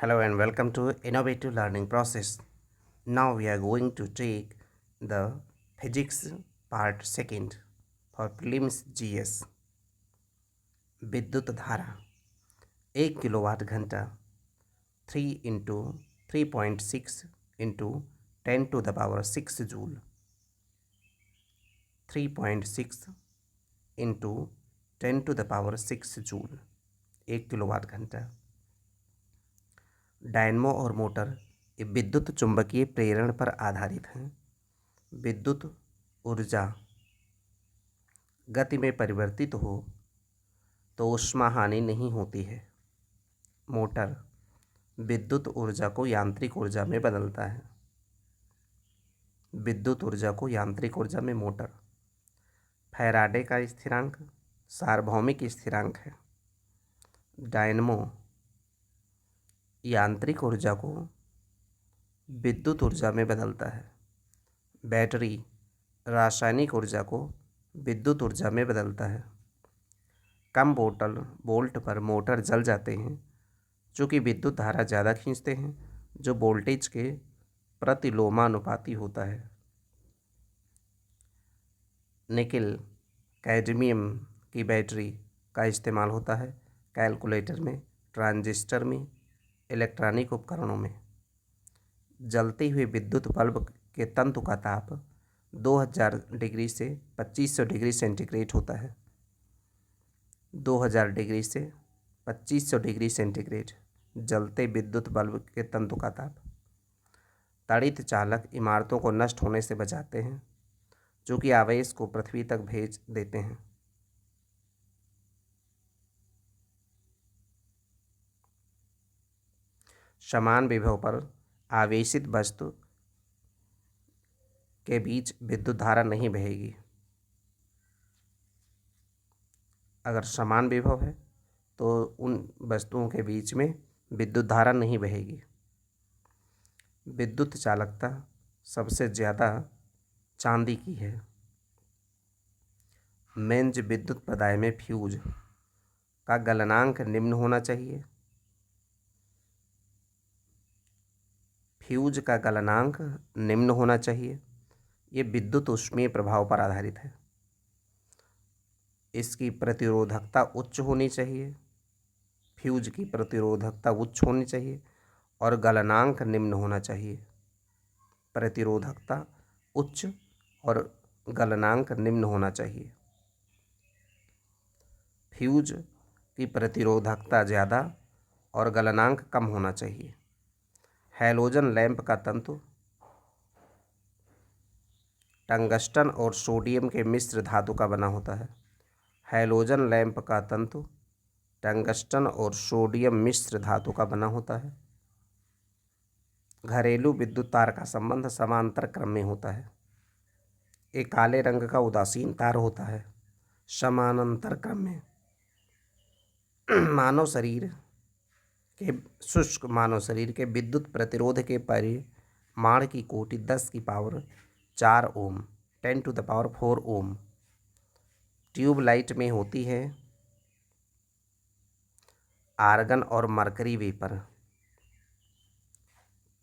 Hello and welcome to Innovative Learning Process. Now we are going to take the physics part second for prelims GS. विद्युत धारा 1 kilowatt घंटा 3 × 3.6 × 10⁻⁶ joule 3.6 × 10⁻⁶ joule 1 kilowatt घंटा। Dynamo और motor ये विद्युत चुंबकीय प्रेरण पर आधारित हैं। विद्युत ऊर्जा गति में परिवर्तित हो तो ऊष्मा हानि नहीं होती है। मोटर विद्युत ऊर्जा को यांत्रिक ऊर्जा में बदलता है। विद्युत ऊर्जा को यांत्रिक ऊर्जा में मोटर। फैराडे का स्थिरांक सार्वभौमिक स्थिरांक है। डायनमो यांत्रिक ऊर्जा को विद्युत ऊर्जा में बदलता है। बैटरी रासायनिक ऊर्जा को विद्युत ऊर्जा में बदलता है। कम वोल्ट पर मोटर जल जाते हैं चूँकि विद्युत धारा ज़्यादा खींचते हैं जो वोल्टेज के प्रतिलोमानुपाती होता है। निकेल कैडमियम की बैटरी का इस्तेमाल होता है कैलकुलेटर में, ट्रांजिस्टर में, इलेक्ट्रॉनिक उपकरणों में। जलते हुए विद्युत बल्ब के तंतु का ताप 2000 डिग्री से 2500 डिग्री सेंटीग्रेड होता है। 2000 डिग्री से 2500 डिग्री सेंटीग्रेड जलते विद्युत बल्ब के तंतु का ताप। ताड़ित चालक इमारतों को नष्ट होने से बचाते हैं जो कि आवेश को पृथ्वी तक भेज देते हैं। समान विभव पर आवेशित वस्तु के बीच विद्युत धारा नहीं बहेगी। अगर समान विभव है तो उन वस्तुओं के बीच में विद्युत धारा नहीं बहेगी। विद्युत चालकता सबसे ज़्यादा चांदी की है। मेंज विद्युत प्रदाय में फ्यूज का गलनांक निम्न होना चाहिए। फ्यूज का गलनांक निम्न होना चाहिए। ये विद्युत ऊष्मीय प्रभाव पर आधारित है। इसकी प्रतिरोधकता उच्च होनी चाहिए। फ्यूज की प्रतिरोधकता उच्च होनी चाहिए और गलनांक निम्न होना चाहिए। प्रतिरोधकता उच्च और गलनांक निम्न होना चाहिए। फ्यूज की प्रतिरोधकता ज़्यादा और गलनांक कम होना चाहिए। हैलोजन लैंप का तंतु टंगस्टन और सोडियम के मिश्र धातु का बना होता है। हैलोजन लैंप का तंतु टंगस्टन और सोडियम मिश्र धातु का बना होता है। घरेलू विद्युत तार का संबंध समांतर क्रम में होता है। एक काले रंग का उदासीन तार होता है समानांतर क्रम में। शुष्क मानव शरीर के विद्युत प्रतिरोध के परिमाण की कोटि 10⁴ ओम 10⁴ ओम ट्यूबलाइट में होती है। आर्गन और मरकरी वेपर।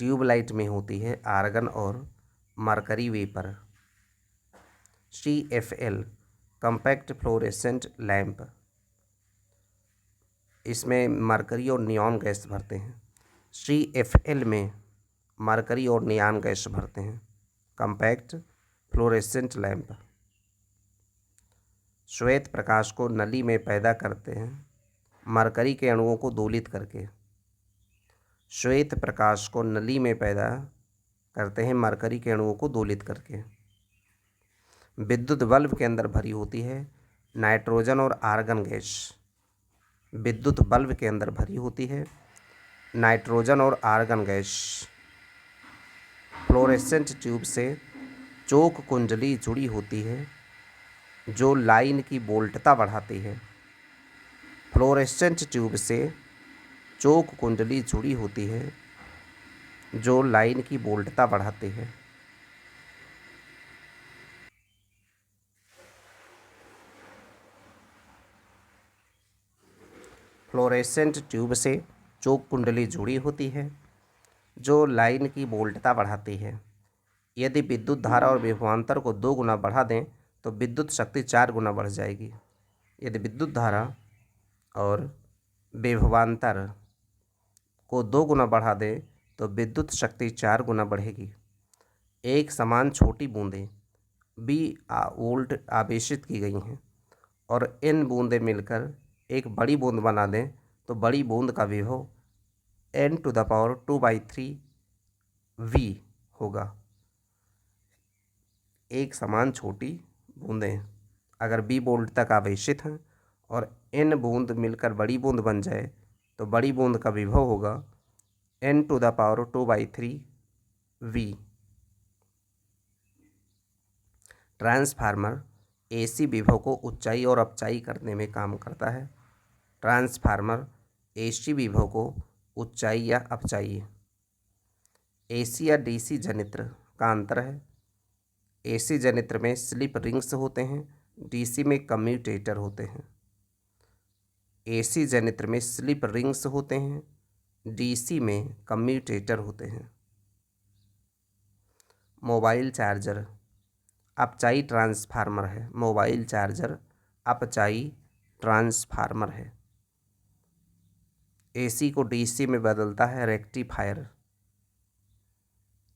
ट्यूबलाइट में होती है आर्गन और mercury vapour. CFL compact fluorescent lamp, इसमें मरकरी और नियॉन गैस भरते हैं। CFL में मरकरी और नियॉन गैस भरते हैं। कॉम्पैक्ट फ्लोरेसेंट लैंप श्वेत प्रकाश को नली में पैदा करते हैं मरकरी के अणुओं को दोलित करके। श्वेत प्रकाश को नली में पैदा करते हैं मरकरी के अणुओं को दोलित करके। विद्युत बल्ब के अंदर भरी होती है नाइट्रोजन और आर्गन गैस। विद्युत बल्ब के अंदर भरी होती है नाइट्रोजन और आर्गन गैस। फ्लोरेसेंट ट्यूब से चोक कुंडली जुड़ी होती है जो लाइन की वोल्टता बढ़ाती है। फ्लोरेसेंट ट्यूब से चोक कुंडली जुड़ी होती है जो लाइन की वोल्टता बढ़ाती है। फ्लोरेसेंट ट्यूब से चोक कुंडली जुड़ी होती है जो लाइन की वोल्टता बढ़ाती है। यदि विद्युत धारा और विभवांतर को 2 गुना बढ़ा दें तो विद्युत शक्ति 4 गुना बढ़ जाएगी। यदि विद्युत धारा और विभवांतर को 2 गुना बढ़ा दें तो विद्युत शक्ति 4 गुना बढ़ेगी। एक समान छोटी बूंदें वोल्ट आवेशित की गई हैं और n बूंदें मिलकर एक बड़ी बूंद बना दें तो बड़ी बूंद का विभव n⁻2/3 V होगा। एक समान छोटी बूंदें अगर b वोल्ट तक आवेशित हैं और n बूंद मिलकर बड़ी बूंद बन जाए तो बड़ी बूंद का विभव होगा n⁻2/3 V। ट्रांसफार्मर AC विभव को ऊंचाई और अपचाई करने में काम करता है। ट्रांसफार्मर AC विभव को ऊंचाई या अपचाई। AC या DC जनित्र का अंतर है। AC जनित्र में स्लिप रिंग्स होते हैं, DC में कम्यूटेटर होते हैं। AC जनित्र में स्लिप रिंग्स होते हैं, DC में कम्यूटेटर होते हैं। मोबाइल चार्जर अपचाई ट्रांसफार्मर है। मोबाइल चार्जर अपचाई ट्रांसफार्मर है। AC को DC में बदलता है रेक्टिफायर।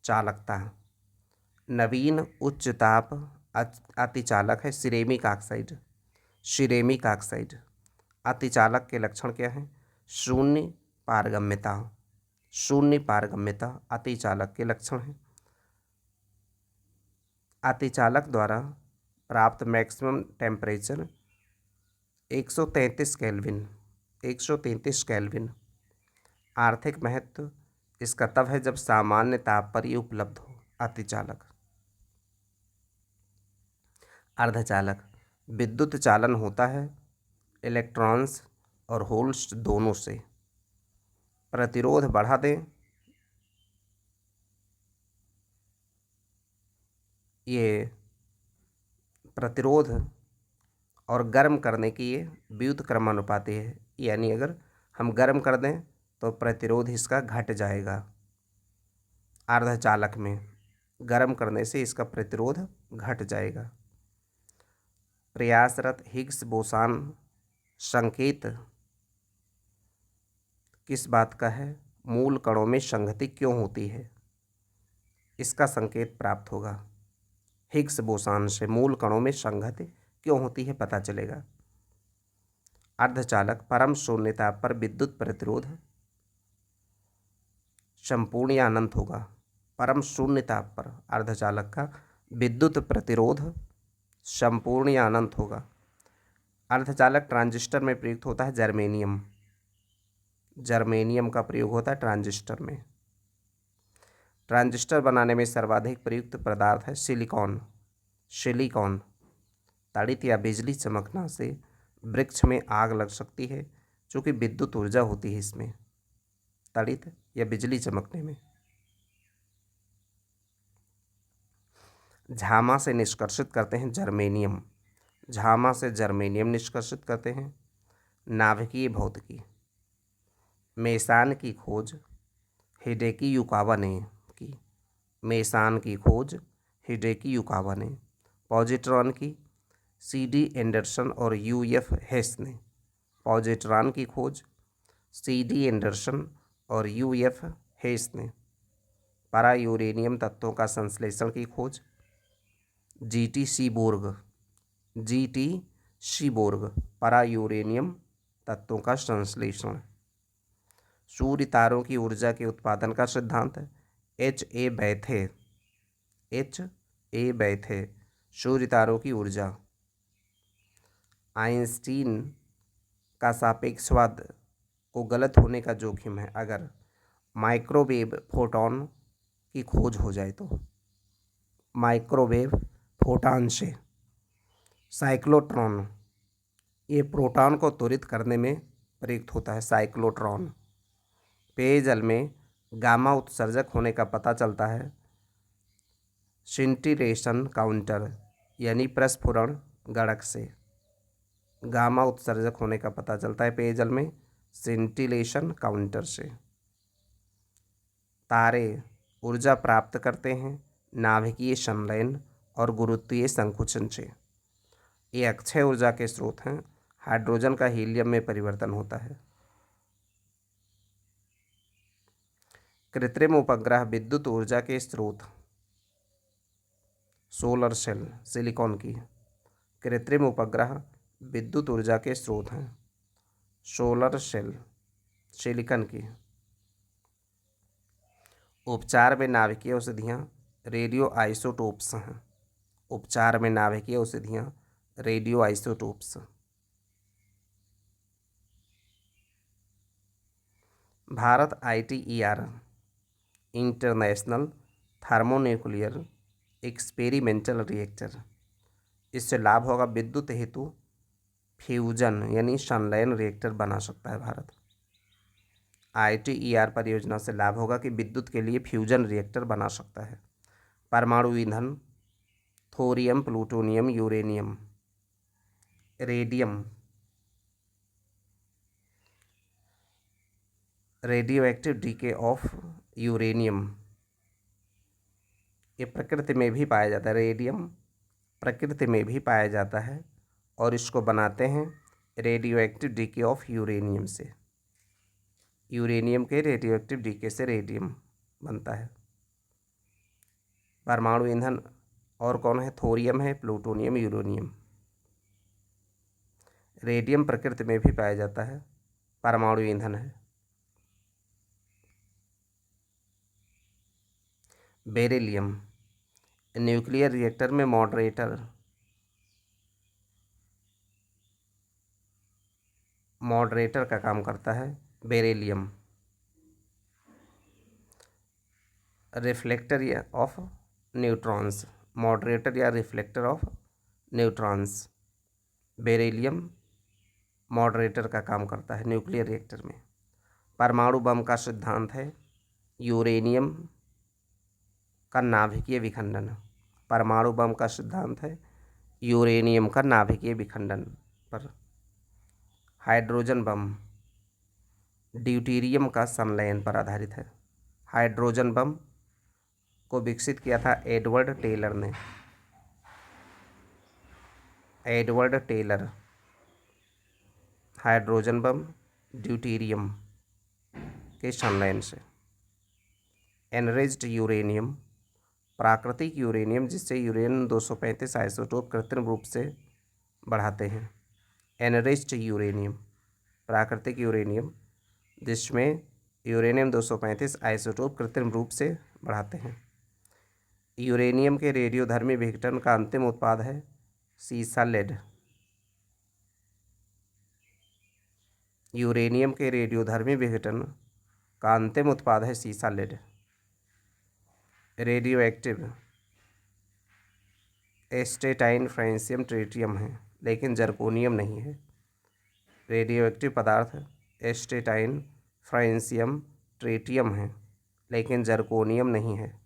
चालकता नवीन उच्च ताप अतिचालक है सिरेमिक ऑक्साइड। सिरेमिक ऑक्साइड अतिचालक के लक्षण क्या हैं? शून्य पारगम्यता। शून्य पारगम्यता अतिचालक के लक्षण हैं। अतिचालक द्वारा प्राप्त मैक्सिमम टेम्परेचर 133 केल्विन। 133 केल्विन। आर्थिक महत्व इसका तब है जब सामान्य ताप पर ये उपलब्ध हो। अतिचालक। अर्धचालक विद्युत चालन होता है इलेक्ट्रॉन्स और होल्स दोनों से। प्रतिरोध बढ़ा दें ये प्रतिरोध और गर्म करने की ये व्युत्क्रमानुपाती है, यानी अगर हम गर्म कर दें तो प्रतिरोध इसका घट जाएगा। अर्धचालक में गर्म करने से इसका प्रतिरोध घट जाएगा। प्रयासरत हिग्स बोसान संकेत किस बात का है? मूल कणों में संगति क्यों होती है, इसका संकेत प्राप्त होगा। हिग्स बोसान से मूल कणों में संगति क्यों होती है पता चलेगा। अर्धचालक परम शून्य ताप पर विद्युत प्रतिरोध संपूर्ण या अनंत होगा। परम शून्य ताप पर अर्धचालक का विद्युत प्रतिरोध संपूर्ण या अनंत होगा। अर्धचालक ट्रांजिस्टर में प्रयुक्त होता है जर्मेनियम। जर्मेनियम का प्रयोग होता है ट्रांजिस्टर में। ट्रांजिस्टर बनाने में सर्वाधिक प्रयुक्त पदार्थ है सिलिकॉन। सिलिकॉन ताड़ित या बिजली चमकना से वृक्ष में आग लग सकती है, चूँकि विद्युत ऊर्जा होती है इसमें, ताड़ित या बिजली चमकने में। झामा से निष्कर्षित करते हैं जर्मेनियम। झामा से जर्मेनियम निष्कर्षित करते हैं। नाभिकीय भौतिकी मेसान की खोज हिडेकी युकावा ने की। मेसान की खोज हिडेकी युकावा ने। पॉजिट्रॉन की CD एंडरसन और UF हेस ने। पॉजिट्रॉन की खोज CD एंडरसन और UF हेस ने। पारा यूरेनियम तत्वों का संश्लेषण की खोज GT सीबोर्ग। GT सीबोर्ग पारा यूरेनियम तत्वों का संश्लेषण। सूर्य तारों की ऊर्जा के उत्पादन का सिद्धांत H.A. बैथे। H.A. बैथे सूर्य तारों की ऊर्जा। आइंस्टीन का सापेक्षवाद को गलत होने का जोखिम है अगर माइक्रोवेव फोटॉन की खोज हो जाए तो। माइक्रोवेव फोटॉन से साइक्लोट्रॉन ये प्रोटॉन को त्वरित करने में प्रयुक्त होता है। साइक्लोट्रॉन पेयजल में गामा उत्सर्जक होने का पता चलता है सिंटिरेशन काउंटर यानी प्रस्फुरण गणक से। गामा उत्सर्जक होने का पता चलता है पेयजल में सिंटिलेशन काउंटर से। तारे ऊर्जा प्राप्त करते हैं नाभिकीय संलयन और गुरुत्वीय संकुचन से। ये अक्षय ऊर्जा के स्रोत हैं। हाइड्रोजन का हीलियम में परिवर्तन होता है। कृत्रिम उपग्रह विद्युत ऊर्जा के स्रोत। सोलर सेल सिलिकॉन की। कृत्रिम उपग्रह विद्युत ऊर्जा के स्रोत हैं। सोलर सेल सिलिकॉन की। उपचार में नाभिकीय औषधियाँ रेडियो आइसोटोप्स हैं। उपचार में नाभिकीय औषधियाँ radio isotopes. Bharat ITER international thermonuclear experimental reactor, इससे लाभ होगा विद्युत हेतु फ्यूजन यानी संलयन रिएक्टर बना सकता है भारत। ITER परियोजना से लाभ होगा कि विद्युत के लिए फ्यूजन रिएक्टर बना सकता है। परमाणु ईंधन thorium plutonium uranium radium radio active DK of uranium, ये प्रकृति में भी पाया जाता है। रेडियम प्रकृति में भी पाया जाता है और इसको बनाते हैं radio active DK of uranium से। यूरेनियम के रेडियो एक्टिव डीके से रेडियम बनता है। परमाणु ईंधन और कौन है? थोरियम है, प्लूटोनियम, यूरेनियम। रेडियम प्रकृति में भी पाया जाता है, परमाणु ईंधन है। बेरिलियम न्यूक्लियर रिएक्टर में मॉडरेटर का काम करता है। बेरिलियम रिफ्लेक्टर या ऑफ न्यूट्रॉन्स, मॉडरेटर या reflector of neutrons. Beryllium moderator का काम करता है न्यूक्लियर रिएक्टर में। परमाणु बम का सिद्धांत है यूरेनियम का नाभिकीय विखंडन। परमाणु बम का सिद्धांत है यूरेनियम का नाभिकीय विखंडन पर। हाइड्रोजन बम ड्यूटेरियम का संलयन पर आधारित है। हाइड्रोजन बम को विकसित किया था एडवर्ड टेलर ने। Edward Teller. Hydrogen bomb deuterium के संलयन से। एनरिच्ड यूरेनियम प्राकृतिक यूरेनियम जिससे यूरेनियम 235 आइसोटोप कृत्रिम रूप से बढ़ाते हैं। एनरिच्ड यूरेनियम प्राकृतिक यूरेनियम जिसमें यूरेनियम 235 आइसोटोप कृत्रिम रूप से बढ़ाते हैं। यूरेनियम के रेडियोधर्मी विघटन का अंतिम उत्पाद है सीसा लेड। यूरेनियम के रेडियोधर्मी विघटन का अंतिम उत्पाद है सीसा lead. Radioactive astatine francium tritium है लेकिन जर्कोनियम नहीं है। रेडियो एक्टिव पदार्थ एस्टेटाइन फ्रांसियम ट्रिटियम है लेकिन जर्कोनियम नहीं है।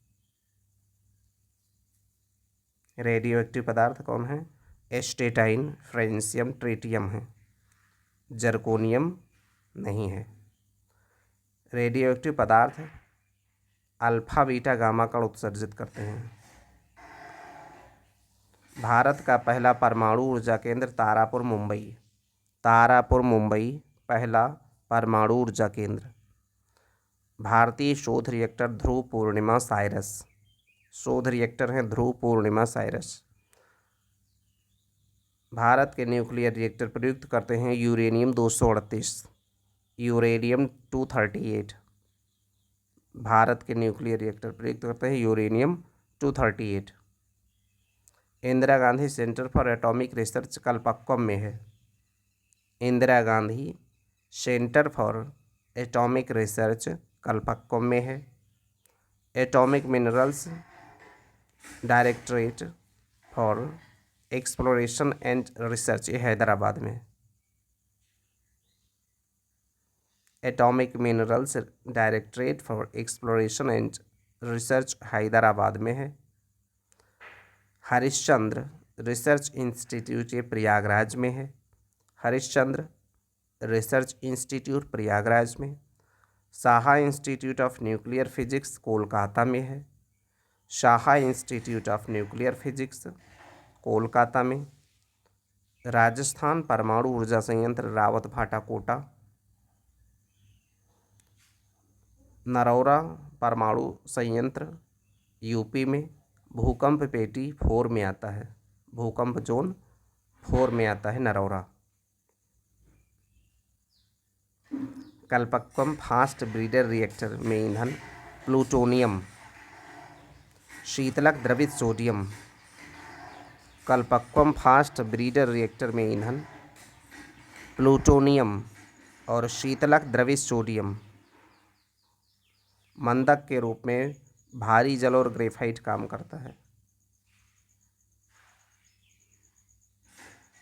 रेडियो एक्टिव पदार्थ कौन है? एस्टेटाइन फ्रांसियम ट्रिटियम है, जर्कोनियम नहीं है। रेडियो एक्टिव पदार्थ अल्फा बीटा गामा कण उत्सर्जित करते हैं। भारत का पहला परमाणु ऊर्जा केंद्र तारापुर मुंबई। तारापुर मुंबई पहला परमाणु ऊर्जा केंद्र। भारतीय शोध रिएक्टर ध्रुव पूर्णिमा साइरस। शोध रिएक्टर हैं ध्रुव पूर्णिमा साइरस। भारत के न्यूक्लियर रिएक्टर प्रयुक्त करते हैं यूरेनियम 238, यूरेनियम 238। भारत के न्यूक्लियर रिएक्टर प्रयुक्त करते हैं uranium 238। Indira Gandhi centre for atomic research Kalpakkam में है। Indira Gandhi centre for atomic research Kalpakkam में है। Atomic minerals directorate for exploration and research ये हैदराबाद में। Atomic minerals directorate for exploration and research Hyderabad में है। हरिश्चंद्र रिसर्च इंस्टीट्यूट ये प्रयागराज में है। हरिश्चंद्र रिसर्च इंस्टीट्यूट प्रयागराज में, Saha institute of nuclear physics Kolkata में है, Saha institute of nuclear physics Kolkata में, राजस्थान परमाणु ऊर्जा संयंत्र रावतभाटा कोटा, नरौरा परमाणु संयंत्र यूपी में, भूकंप पेटी 4 में आता है, भूकंप जोन 4 में आता है Narora. Kalpakkam fast breeder reactor में ईंधन प्लूटोनियम, शीतलक द्रवित sodium. Kalpakkam fast breeder reactor में ईंधन प्लूटोनियम और शीतलक द्रवित सोडियम मंदक के रूप में भारी जल और ग्रेफाइट काम करता है।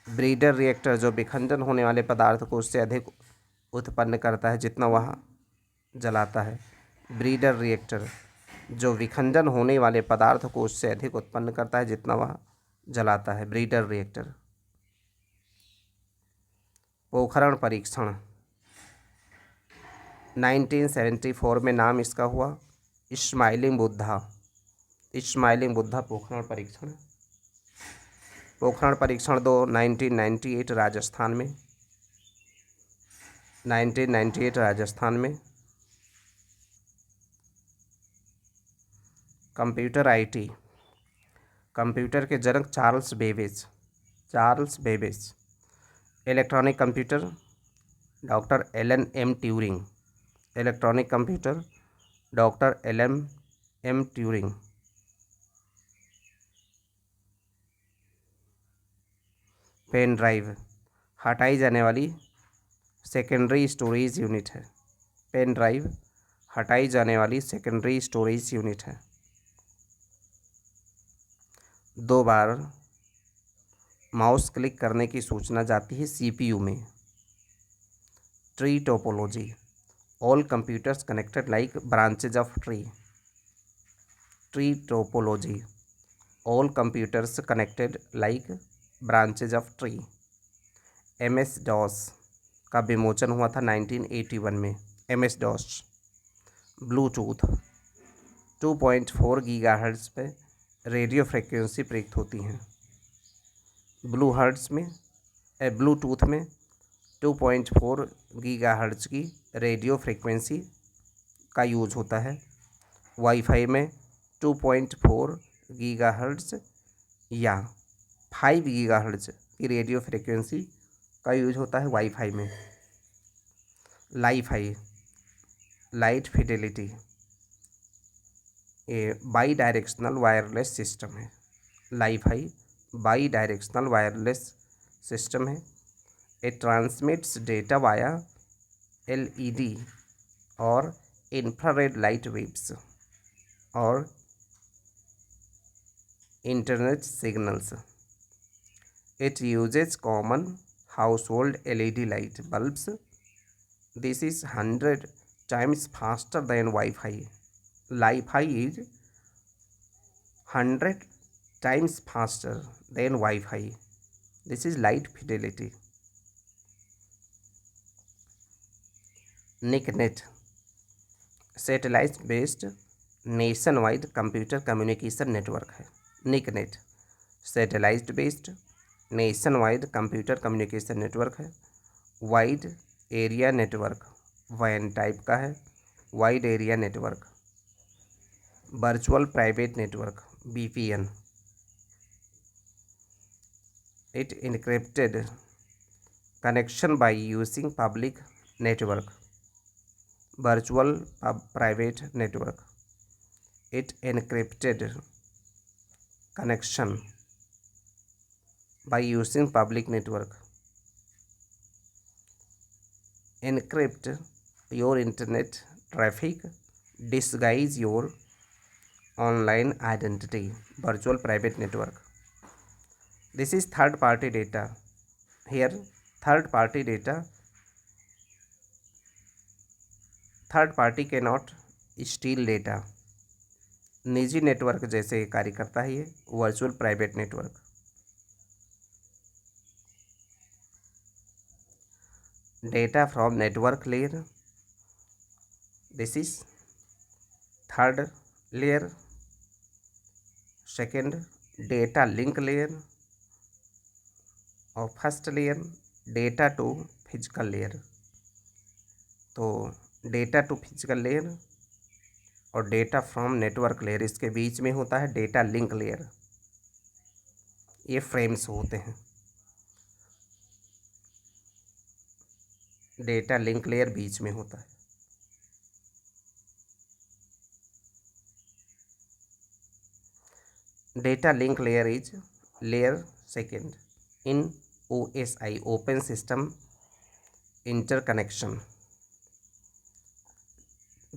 ब्रीडर रिएक्टर जो विखंडन होने वाले पदार्थ को उससे अधिक उत्पन्न करता है जितना वह जलाता है। ब्रीडर रिएक्टर जो विखंडन होने वाले पदार्थ को उससे अधिक उत्पन्न करता है जितना वह जलाता है, ब्रीडर रिएक्टर। पोखरण परीक्षण 1974 में नाम इसका हुआ स्माइलिंग बुद्धा, स्माइलिंग बुद्धा पोखरण परीक्षण। पोखरण परीक्षण 2 1998 राजस्थान में, 1998 राजस्थान में। कंप्यूटर आईटी, कंप्यूटर के जनक Charles Babbage, Charles Babbage. Electronic computer doctor Alan M Turing, electronic computer doctor Alan M Turing. Pen drive हटाई जाने वाली सेकेंडरी स्टोरेज यूनिट है, पेन ड्राइव हटाई जाने वाली सेकेंडरी स्टोरेज यूनिट है। 2 बार माउस क्लिक करने की सूचना जाती है सीपीयू में। Tree topology, all computers connected like branches of tree. Tree topology, all computers connected like branches of tree. MS DOS का विमोचन हुआ था 1981 में, MS डॉस। ब्लूटूथ 2.4 गीगाहर्ट्ज़ पे रेडियो फ्रिक्वेंसी प्रयुक्त होती हैं। ब्लूटूथ में 2.4 गीगाहर्ट्ज़ की रेडियो फ्रिक्वेंसी का यूज होता है। वाईफाई में 2.4 गीगाहर्ट्ज़ या 5 गीगाहर्ट्ज़ की रेडियो फ्रिक्वेंसी का यूज होता है वाईफाई में। लाईफाई, लाइट फिडेलिटी, ये बाई डायरेक्शनल वायरलेस सिस्टम है। Lifi bidirectional wireless system है। It transmits data via LED और इंफ्रारेड लाइट वेव्स और internet signals. It uses common household LED light bulbs. This is 100 times faster than Wi-Fi. Wi-Fi is 100 times faster than Wi-Fi. This is light fidelity. NICNet, satellite-based nationwide computer communication network है। NICNet, satellite-based nationwide computer communication network है। Wide area network WAN type का है, wide area network. Virtual private network VPN, it encrypted connection by using public network. Virtual private network, it encrypted connection by using public network. Encrypt your internet traffic, disguise your online identity. Virtual private network. This is third party data. Here third party data, third party cannot steal data. निजी network जैसे कार्य करता है ये virtual private network. data from network layer, this is third layer. Second, data link layer, और first layer data to physical layer. तो data to physical layer और data from network layer, इसके बीच में होता है डेटा लिंक लेयर। ये frames होते हैं। डेटा लिंक लेयर बीच में होता है। Data link layer is layer second in OSI, open system interconnection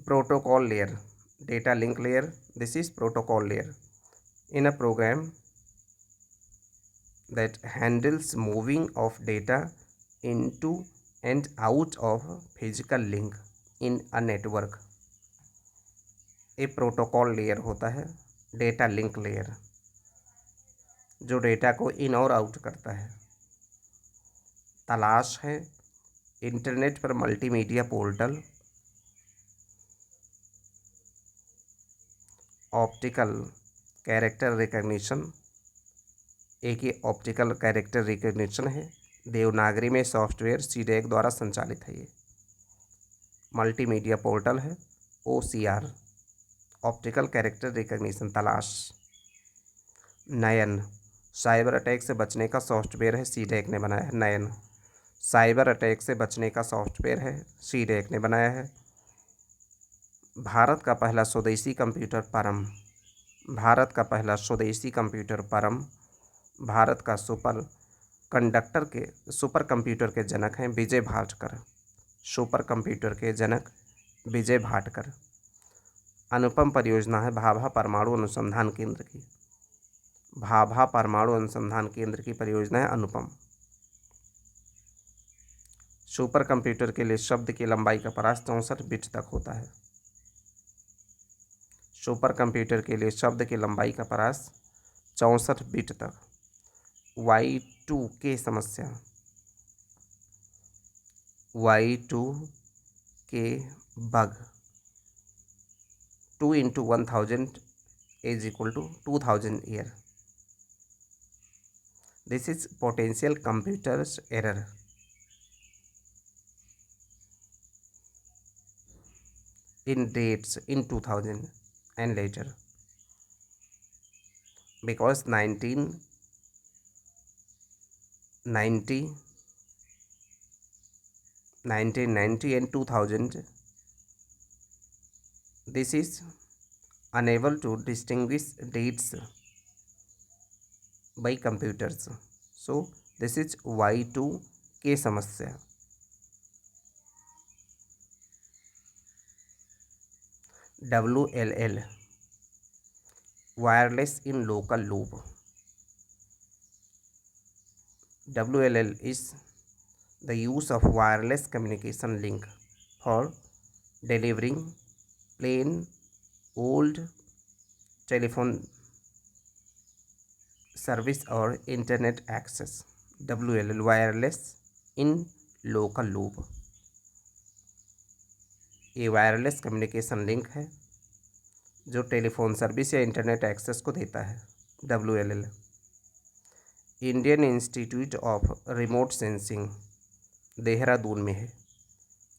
protocol layer. Data link layer, this is protocol layer in a program that handles moving of data into and out of physical link in a network। ये protocol layer होता है। Data link layer जो data को इन और out करता है। तलाश है इंटरनेट पर multimedia portal, optical character recognition, एक ये ऑप्टिकल कैरेक्टर रिकग्निशन है। देवनागरी में सॉफ्टवेयर सीडेक द्वारा संचालित है। ये मल्टीमीडिया पोर्टल है। OCR, ऑप्टिकल कैरेक्टर रिकग्निशन, तलाश। नयन, साइबर अटैक से बचने का सॉफ्टवेयर है, सीडेक ने बनाया है। नयन साइबर अटैक से बचने का सॉफ्टवेयर है, सीडेक ने बनाया है। भारत का पहला स्वदेशी कंप्यूटर परम, भारत का पहला स्वदेशी कंप्यूटर परम, भारत का सुपर कंप्यूटर के जनक हैं विजय भाटकर। सुपर कंप्यूटर के जनक विजय भाटकर। अनुपम परियोजना है भाभा परमाणु अनुसंधान केंद्र की। भाभा परमाणु अनुसंधान केंद्र की परियोजना है अनुपम। सुपर कंप्यूटर के लिए शब्द की लंबाई का परास 64 बिट तक होता है। सुपर कंप्यूटर के लिए शब्द की लंबाई का परास 64 बिट तक। Y2K समस्या, Y2K bug, 2 into 1000 is equal to 2000 year. This is potential computer's error. In dates in 2000 and later, because 1990 and 2000, this is unable to distinguish dates by computers. So this is Y2K समस्या। WLL, wireless in local loop। WLL is the use of wireless communication link for delivering plain old telephone service or internet access। WLL, wireless in local loop, ये wireless communication link है जो telephone service या internet access को देता है। WLL। Indian institute of remote sensing, Dehradun में है।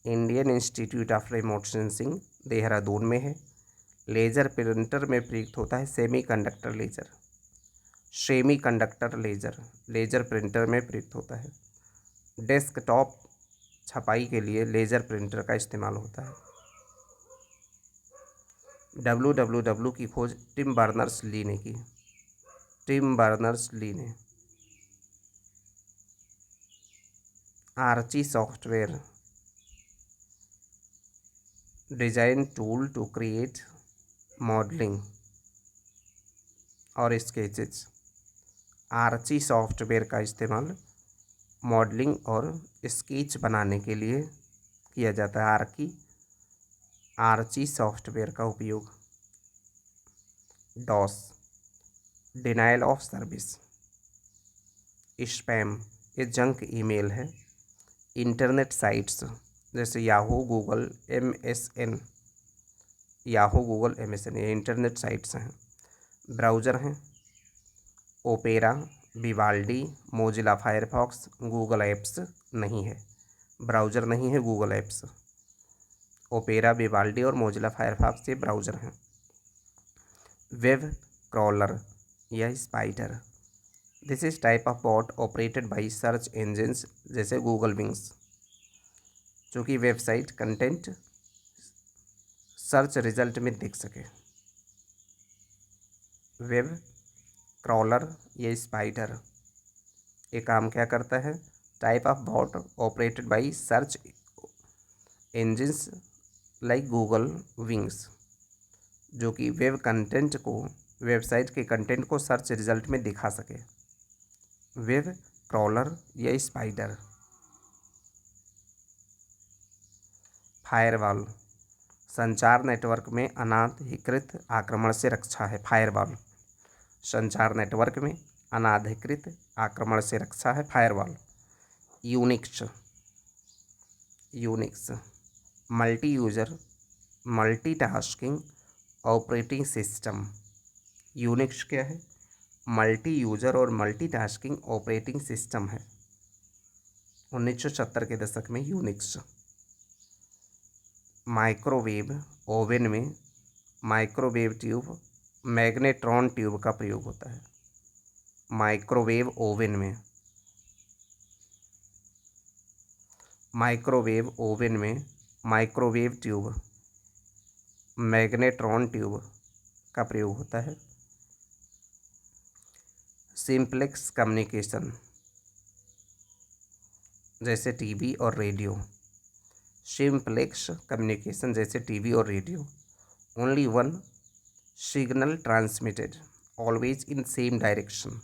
Indian institute of remote sensing Dehradun में है। लेज़र प्रिंटर में प्रयुक्त होता है semiconductor laser. Semiconductor laser laser printer में प्रयुक्त होता है। डेस्कटॉप छपाई के लिए लेज़र प्रिंटर का इस्तेमाल होता है। www की खोज टिम बर्नर्स-ली ने की। टिम बर्नर्स-ली ने। Archi software, design tool to create modeling और स्केचेस। आर्ची सॉफ्टवेयर का इस्तेमाल मॉडलिंग और स्केच बनाने के लिए किया जाता है। आर्ची सॉफ्टवेयर का उपयोग। DOS, denial of service. Spam, ये जंक ईमेल है। इंटरनेट साइट्स जैसे Yahoo Google MSN, Yahoo Google MSN ये इंटरनेट साइट्स हैं। ब्राउज़र हैं Opera, Vivaldi, Mozilla Firefox, Google apps नहीं है, ब्राउज़र नहीं है गूगल ऐप्स। ओपेरा, विवाल्डी और मोजिला फायरफॉक्स ये ब्राउज़र हैं। वेब क्रॉलर या spider, this is type of bot operated by search engines जैसे गूगल विंग्स, जो कि वेबसाइट कंटेंट सर्च रिजल्ट में दिख सके। वेब क्रॉलर या स्पाइडर ये काम क्या करता है? Type of bot operated by search engines like Google wings, जो कि वेब कंटेंट को, वेबसाइट के कंटेंट को सर्च रिजल्ट में दिखा सके। वेब क्रॉलर या स्पाइडर। फायरवॉल, संचार नेटवर्क में अनाधिकृत आक्रमण से रक्षा है। फायरवॉल, संचार नेटवर्क में अनाधिकृत आक्रमण से रक्षा है firewall. Unix, Unix multi user multitasking operating system. Unix क्या है? मल्टी यूजर और मल्टीटास्किंग ऑपरेटिंग सिस्टम है। 1970 के दशक में यूनिक्स। माइक्रोवेव ओवन में माइक्रोवेव ट्यूब, मैग्नेट्रॉन ट्यूब का प्रयोग होता है। माइक्रोवेव ओवन में, माइक्रोवेव ओवन में माइक्रोवेव ट्यूब, मैग्नेट्रॉन ट्यूब का प्रयोग होता है। सिंप्लेक्स कम्युनिकेशन जैसे टीवी और रेडियो। सिंप्लेक्स कम्युनिकेशन जैसे टीवी और radio. Only one signal transmitted always in same direction.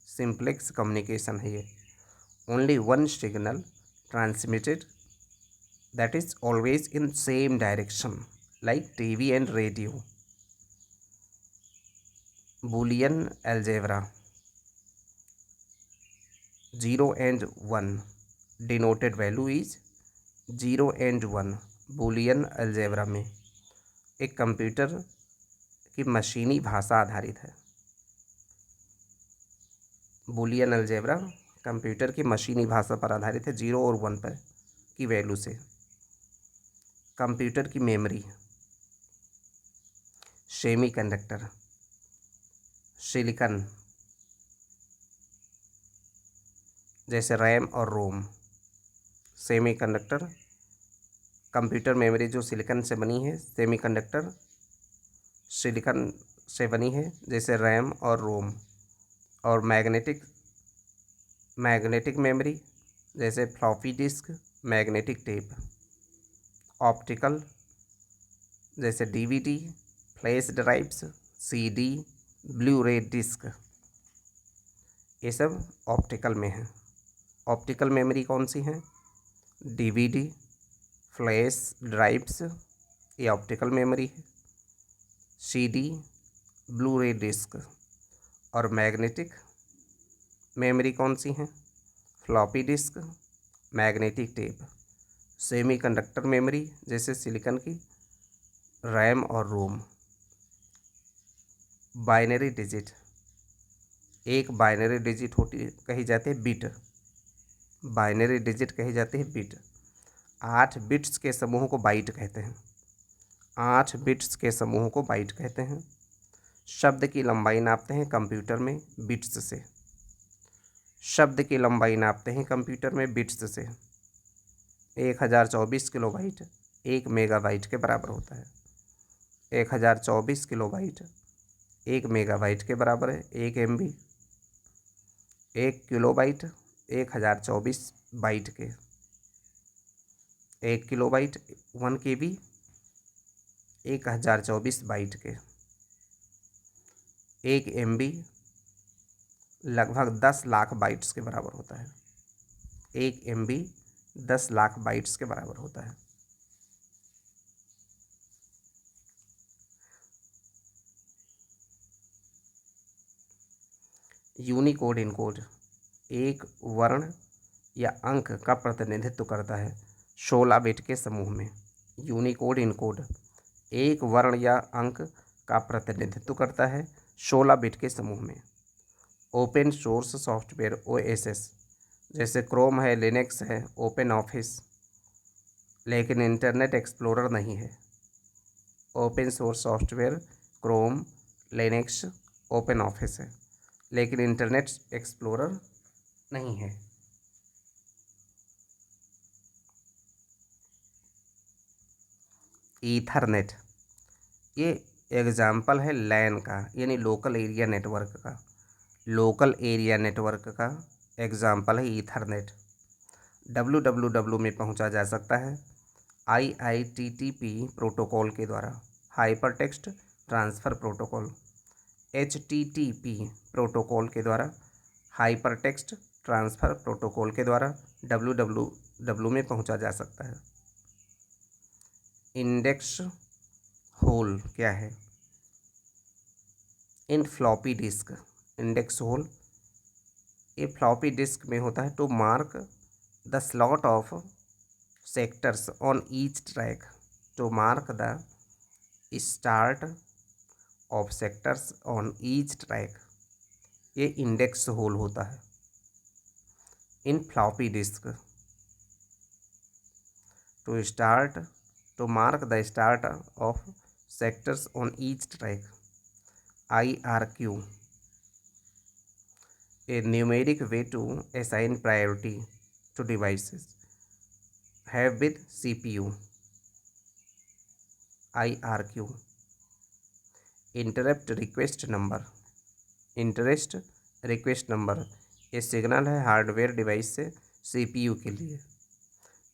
Simplex communication है ये। Only one signal transmitted that is always in same direction like TV and radio. Boolean algebra, 0 and 1 denoted value is 0 and 1। Boolean algebra में एक computer की मशीनी भाषा आधारित है। Boolean algebra computer की मशीनी भाषा पर आधारित है, 0 और 1 पर की वैल्यू से। कंप्यूटर की मेमोरी, सेमीकंडक्टर, सिलिकॉन जैसे रैम और रोम। सेमीकंडक्टर, कंप्यूटर मेमोरी जो सिलिकॉन से बनी है। सेमीकंडक्टर सिलिकॉन से बनी है जैसे रैम और रोम। और मैग्नेटिक मेमोरी जैसे floppy disk, magnetic tape. Optical जैसे DVD, flash drives, CD, blue रे डिस्क, ये सब ऑप्टिकल में है। ऑप्टिकल मेमोरी कौन सी हैं? DVD, फ्लैश ड्राइव्स, ये ऑप्टिकल मेमोरी है। CD, ब्लू रे डिस्क। और मैग्नेटिक मेमोरी कौन सी हैं? Floppy disk, magnetic tape. Semiconductor memory जैसे सिलिकॉन की, रैम और रोम। बाइनरी डिजिट, एक बाइनरी डिजिट होती कही जाती है बिट। बाइनरी डिजिट कही जाती है बिट। 8 बिट्स के समूह को बाइट कहते हैं। 8 बिट्स के समूह को बाइट कहते हैं। शब्द की लंबाई नापते हैं कंप्यूटर में बिट्स से। शब्द की लंबाई नापते हैं कंप्यूटर में बिट्स से। 1024 किलोबाइट 1 मेगाबाइट के बराबर होता है। 1024 किलोबाइट 1 मेगाबाइट के बराबर है। 1 MB, 1 किलोबाइट 1024 बाइट के। 1 किलोबाइट 1 KB 1024 बाइट के। 1 MB लगभग 10 लाख बाइट्स के बराबर होता है। 1 MB 10 लाख बाइट्स के बराबर होता है। यूनिकोड इनकोड, एक वर्ण या अंक का प्रतिनिधित्व करता है 16 बिट के समूह में। यूनिकोड इनकोड एक वर्ण या अंक का प्रतिनिधित्व करता है 16 बिट के समूह में। ओपन सोर्स सॉफ्टवेयर ओएसएस जैसे क्रोम है, लिनक्स है, ओपन ऑफिस, लेकिन इंटरनेट एक्सप्लोरर नहीं है। Open source software Chrome, Linux, open office है, लेकिन इंटरनेट एक्सप्लोरर नहीं है। ईथरनेट ये एग्जाम्पल है लैन का, यानी लोकल एरिया नेटवर्क का। लोकल एरिया नेटवर्क का एग्जाम्पल है ईथरनेट। www में पहुंचा जा सकता है IITTP प्रोटोकॉल के द्वारा, hyper text transfer protocol. HTTP protocol के द्वारा, हाइपर टेक्स्ट ट्रांसफ़र प्रोटोकॉल के द्वारा www में पहुंचा जा सकता है। इंडेक्स होल क्या है? In floppy disk, index hole ये फ्लॉपी डिस्क में होता है to mark the slot of sectors on each track, to mark the start of sectors on each track, ये इंडेक्स होल होता है in floppy disk. To mark the start of sectors on each track. IRQ a numeric way to assign priority to devices have with CPU। IRQ interrupt request number, interest request number ये signal है hardware device से CPU के लिए।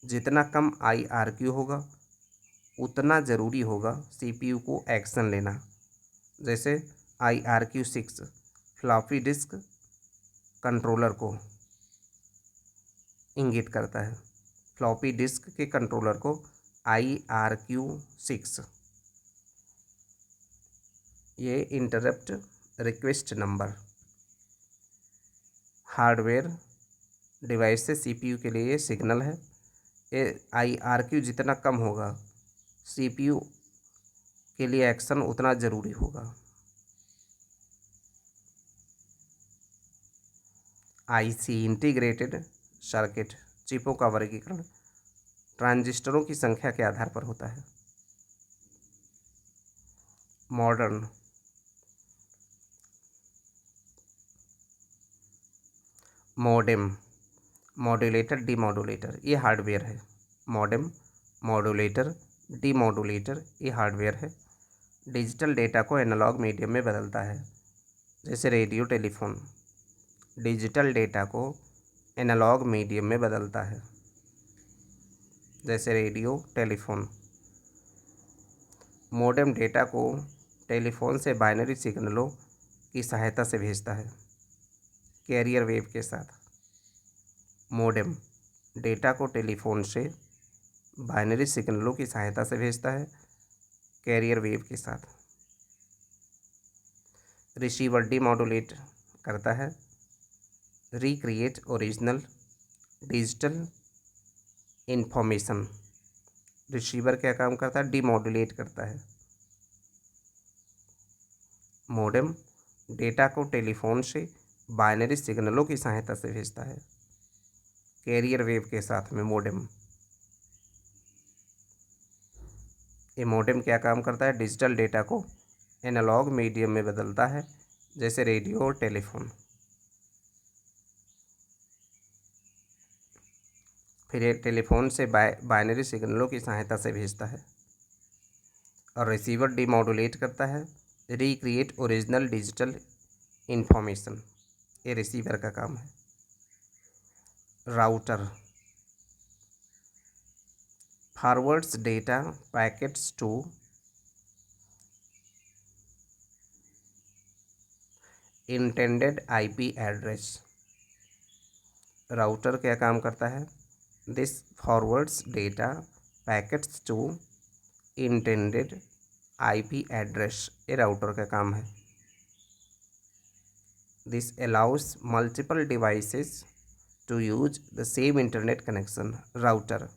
जितना कम IRQ होगा उतना ज़रूरी होगा CPU को एक्शन लेना। जैसे IRQ6 फ्लॉपी डिस्क कंट्रोलर को इंगित करता है, फ्लॉपी डिस्क के कंट्रोलर को IRQ6 ये interrupt request number hardware device से CPU के लिए ये सिग्नल है। ये IRQ जितना कम होगा CPU के लिए एक्शन उतना ज़रूरी होगा। IC इंटीग्रेटेड सर्किट चिपों का वर्गीकरण ट्रांजिस्टरों की संख्या के आधार पर होता है। मॉडर्न मॉडेम मॉड्यूलेटर डीमॉड्यूलेटर ये हार्डवेयर है। मॉडेम मॉड्यूलेटर डीमॉड्यूलेटर ये हार्डवेयर है। डिजिटल डेटा को एनालॉग मीडियम में बदलता है, जैसे रेडियो टेलीफोन डिजिटल डेटा को एनालॉग मीडियम में बदलता है, जैसे रेडियो टेलीफोन। मॉडेम डेटा को टेलीफोन से बाइनरी सिग्नलों की सहायता से भेजता है कैरियर वेव के साथ। मॉडेम डेटा को टेलीफोन से बाइनरी सिग्नलों की सहायता से भेजता है कैरियर वेव के साथ। रिसीवर डीमॉड्यूलेट करता है, recreate original digital information. Receiver क्या काम करता है? डीमॉड्यूलेट करता है। मॉडेम डेटा को टेलीफोन से बाइनरी सिग्नलों की सहायता से भेजता है कैरियर वेव के साथ में। मॉडेम ये मॉडेम क्या काम करता है? डिजिटल डेटा को एनालॉग मीडियम में बदलता है, जैसे रेडियो और टेलीफोन। फिर ये टेलीफोन से बाइनरी सिग्नलों की सहायता से भेजता है। और रिसीवर डीमॉड्यूलेट करता है, रिक्रिएट ओरिजिनल डिजिटल इन्फॉर्मेशन। ये रिसीवर का काम है। Router forwards data packets to intended IP address. Router क्या काम करता है? This forwards data packets to intended IP address, ये राउटर का काम है। This allows multiple devices to use the same internet connection. Router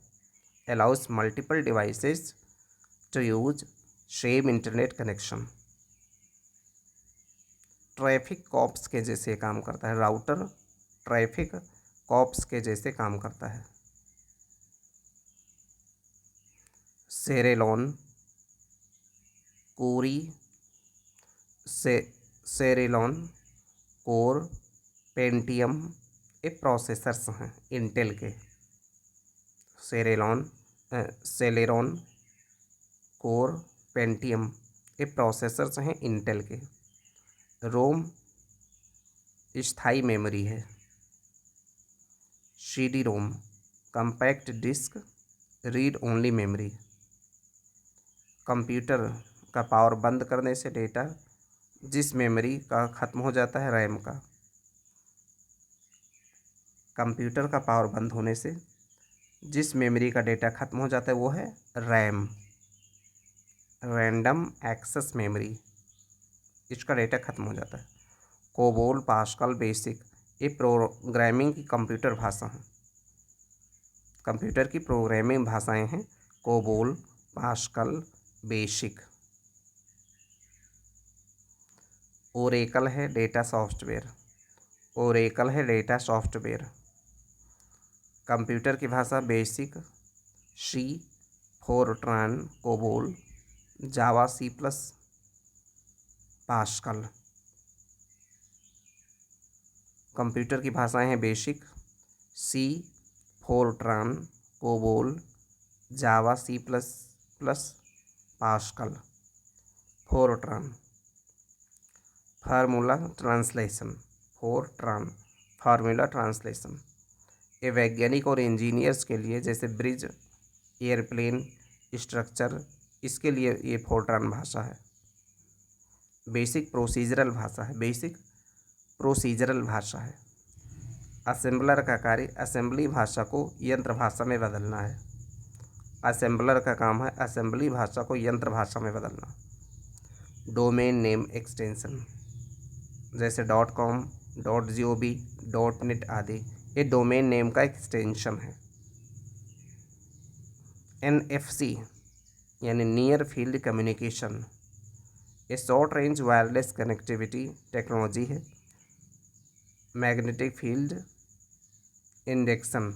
allows multiple devices to use same internet connection. Traffic cops के जैसे काम करता है। राउटर ट्रैफिक कॉप्स के जैसे काम करता है। Celeron, core, Celeron, core, Pentium ये प्रोसेसर्स हैं इंटेल के। सेलेरॉन, कोर, पेंटियम ये प्रोसेसर्स हैं इंटेल के। रोम स्थायी मेमोरी है। CD ROM compact disk read only memory. Computer का पावर बंद करने से डेटा जिस मेमोरी का ख़त्म हो जाता है रैम का, कंप्यूटर का पावर बंद होने से जिस मेमोरी का डेटा ख़त्म हो जाता है वो है रैम, रैंडम एक्सेस मेमोरी। इसका डेटा ख़त्म हो जाता है। कोबोल, पास्कल, बेसिक ये प्रोग्रामिंग की कंप्यूटर भाषा हैं। कंप्यूटर की प्रोग्रामिंग भाषाएं हैं कोबोल, पास्कल, बेसिक। ओरेकल है डेटा सॉफ्टवेयर। ओरेकल है डेटा सॉफ्टवेयर। कंप्यूटर की भाषा BASIC, C, FORTRAN, COBOL, Java, C plus, Pascal. Computer की भाषाएं हैं BASIC, C, FORTRAN, COBOL, Java, C plus plus, Pascal. FORTRAN formula translation. FORTRAN formula translation ये वैज्ञानिक और इंजीनियर्स के लिए, जैसे ब्रिज, एयरप्लेन, स्ट्रक्चर, इसके लिए ये फोरट्रान भाषा है। बेसिक प्रोसीजरल भाषा है। बेसिक प्रोसीजरल भाषा है। असेंबलर का कार्य असेंबली भाषा को यंत्र भाषा में बदलना है। असेंबलर का काम है असेंबली भाषा को यंत्र भाषा में बदलना। डोमेन नेम एक्सटेंशन जैसे .com, .gov, .net आदि ये डोमेन नेम का एक्सटेंशन है। NFC यानी नियर फील्ड कम्युनिकेशन ये short range wireless connectivity technology है। Magnetic field induction,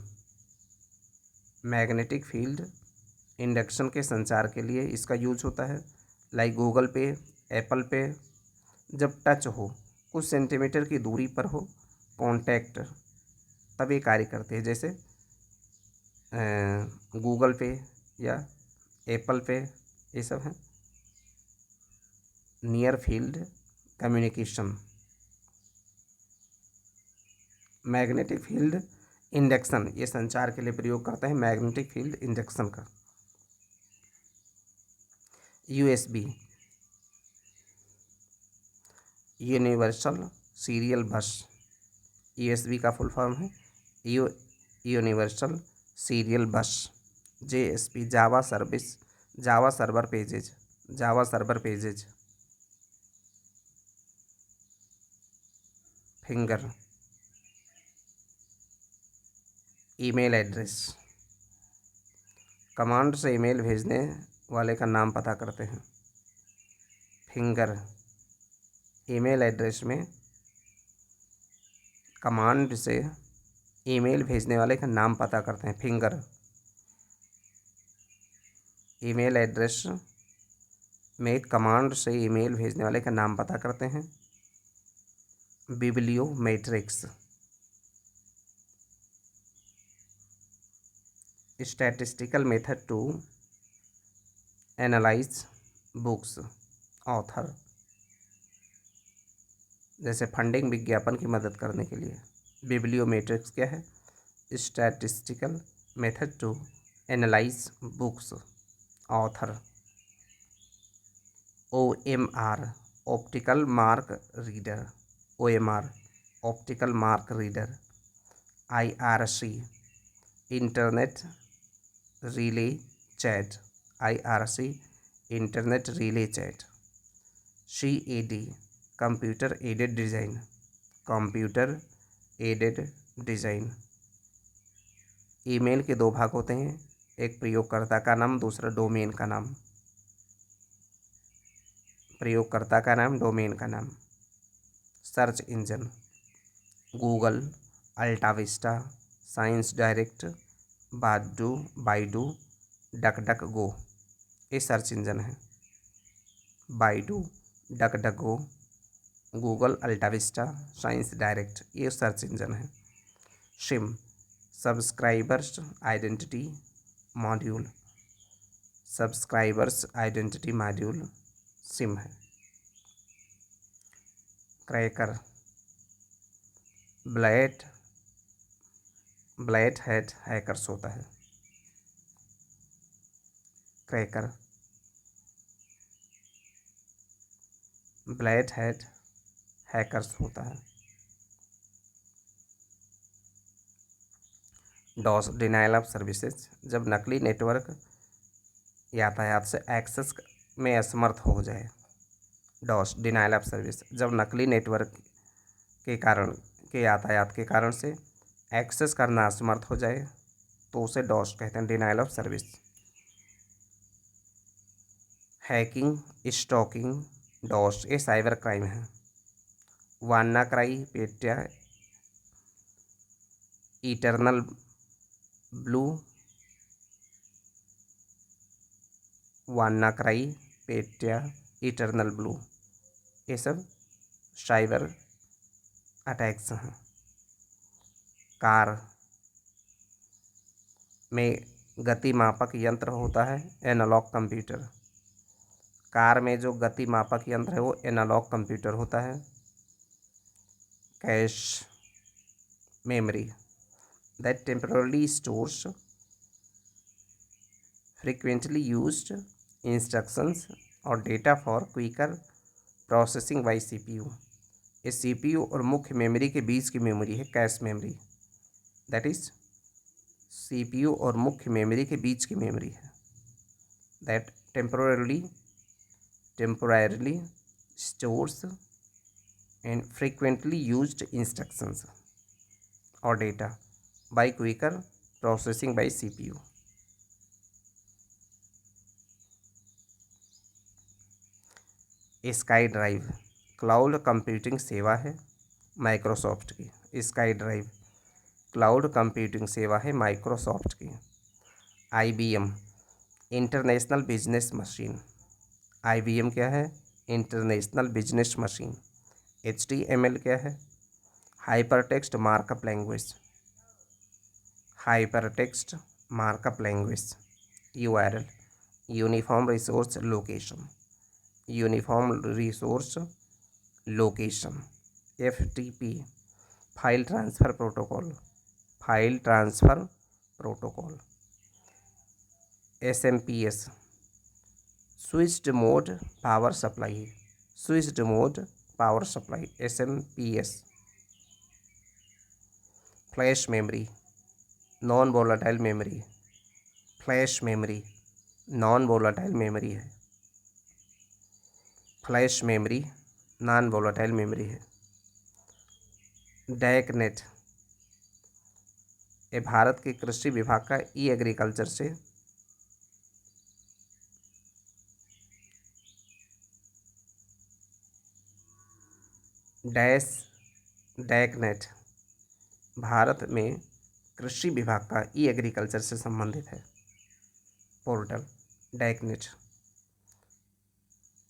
magnetic field induction के संचार के लिए इसका यूज होता है। लाइक गूगल पे, एप्पल पे जब टच हो, कुछ सेंटीमीटर की दूरी पर हो कॉन्टैक्ट, तब ये कार्य करते हैं। जैसे गूगल पे या एप्पल पे ये सब हैं near field communication. Magnetic field induction ये संचार के लिए प्रयोग करते हैं मैग्नेटिक फील्ड इंडक्शन का। USB universal serial bus. USB का फुल फॉर्म है universal serial bus. JSP Java service, Java server pages, Java server pages. Finger email address, command से ईमेल भेजने वाले का नाम पता करते हैं। फिंगर ईमेल एड्रेस में कमांड से ईमेल भेजने वाले का नाम पता करते हैं। फिंगर ईमेल एड्रेस में कमांड से ईमेल भेजने वाले का नाम पता करते हैं। Bibliometrics statistical method to analyse books. Author जैसे फंडिंग विज्ञापन की मदद करने के लिए। बिब्लियोमेट्रिक्स क्या है? Statistical method to analyse books. Author. OMR optical mark reader. OMR optical mark reader. IRC internet relay chat. IRC internet relay chat. CAD computer aided design. Computer aided design. Email के दो भाग होते हैं, एक प्रयोगकर्ता का नाम, दूसरा डोमेन का नाम। प्रयोगकर्ता का नाम, डोमेन का नाम। Search engine, Google, AltaVista, Science Direct, Baidu, DuckDuckGo, ये सर्च इंजन है। Baidu, DuckDuckGo, Google, AltaVista, Science Direct, ये सर्च इंजन है। SIM, subscribers identity module, subscribers identity module SIM है। Cracker, black hat hackers होता है। Cracker, black hat hackers होता है। DOS, denial of services, जब नकली नेटवर्क यातायात से एक्सेस में असमर्थ हो जाए। डॉस, डिनाइल ऑफ सर्विस, जब नकली नेटवर्क के यातायात के कारण से एक्सेस करना असमर्थ हो जाए तो उसे डॉस कहते हैं, denial of service. Hacking, stalking, DOS, ये साइबर क्राइम है। वान्नाक्राई, पेट्या, इटर्नल ब्लू, वान्नाक्राई, पेट्या, इटर्नल ब्लू, ये सब साइबर अटैक्स हैं। कार में गति मापक यंत्र होता है, एनालॉग कंप्यूटर। कार में जो गति मापक यंत्र है वो एनालॉग कंप्यूटर होता है। Cache memory, that temporary stores frequently used instructions और data for quicker processing by CPU। इस CPU और मुख्य मेमोरी के बीच की मेमोरी है cache memory. That is CPU और मुख्य मेमोरी के बीच की मेमोरी है। That temporarily stores and frequently used instructions और data by quicker processing by CPU। Sky drive cloud computing सेवा है माइक्रोसॉफ्ट की। स्काई ड्राइव क्लाउड कंप्यूटिंग सेवा है माइक्रोसॉफ्ट की। IBM international business machine. IBM क्या है? International business machine. HTML क्या है? Hypertext markup language. Hypertext markup language. URL uniform resource location. Uniform resource location. FTP file transfer protocol. File transfer protocol. SMPS switched mode power supply. Switched mode power supply SMPS। Flash memory non volatile memory. Flash memory non volatile memory है। Flash memory non volatile memory है। Darknet ये भारत के कृषि विभाग का agriculture से डैकनेट भारत में कृषि विभाग का एग्रीकल्चर से संबंधित है पोर्टल डैकनेट।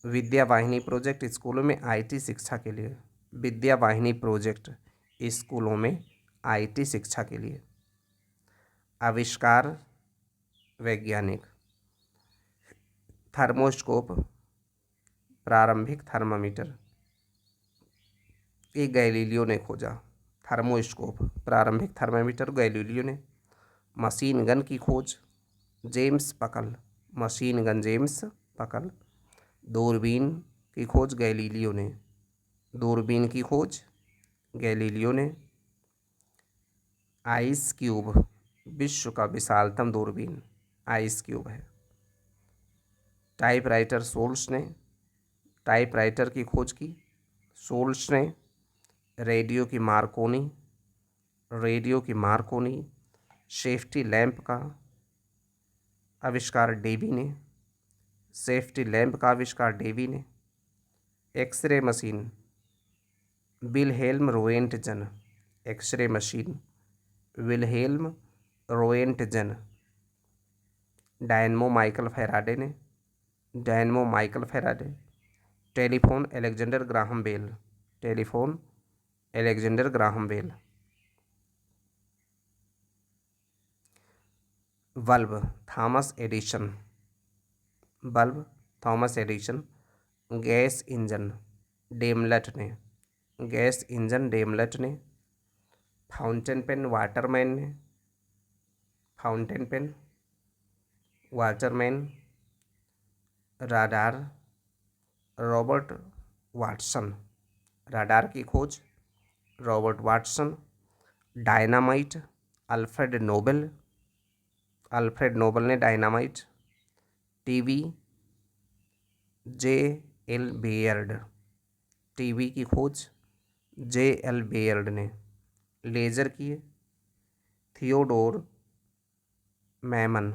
विद्या वाहिनी प्रोजेक्ट स्कूलों में IT शिक्षा के लिए। विद्या वाहिनी प्रोजेक्ट स्कूलों में IT शिक्षा के लिए। आविष्कार वैज्ञानिक थर्मोस्कोप प्रारंभिक थर्मामीटर ये गैलीलियो ने खोजा। थर्मोस्कोप प्रारंभिक थर्मामीटर गैलीलियो ने। मशीन गन की खोज जेम्स पकल। मशीन गन जेम्स पकल। दूरबीन की खोज गैलीलियो ने। दूरबीन की खोज गैलीलियो ने। आइस क्यूब विश्व का विशालतम दूरबीन आइस क्यूब है। टाइपराइटर सोल्स ने टाइपराइटर की खोज की सोल्स ने। रेडियो की मार्कोनी सेफ्टी लैंप का आविष्कार डेवी ने। सेफ्टी लैंप का आविष्कार डेवी ने। X-ray machine Wilhelm Roentgen. X-ray machine Wilhelm Roentgen. Dynamo Michael Faraday ने। Dynamo Michael Faraday. Telephone Alexander Graham Bell. Telephone Alexander Graham Bell. Bulb Thomas Edison. Bulb Thomas Edison. Gas engine Daimler ने। Gas engine Daimler ने। Fountain pen Waterman ने। Fountain pen Waterman. Radar Robert Watson. Radar की खोज Robert Watson. Dynamite Alfred Nobel. Alfred Nobel ने dynamite. TV J L Baird. TV की खोज जे L Baird ने। Laser की थियोडोर मैमन।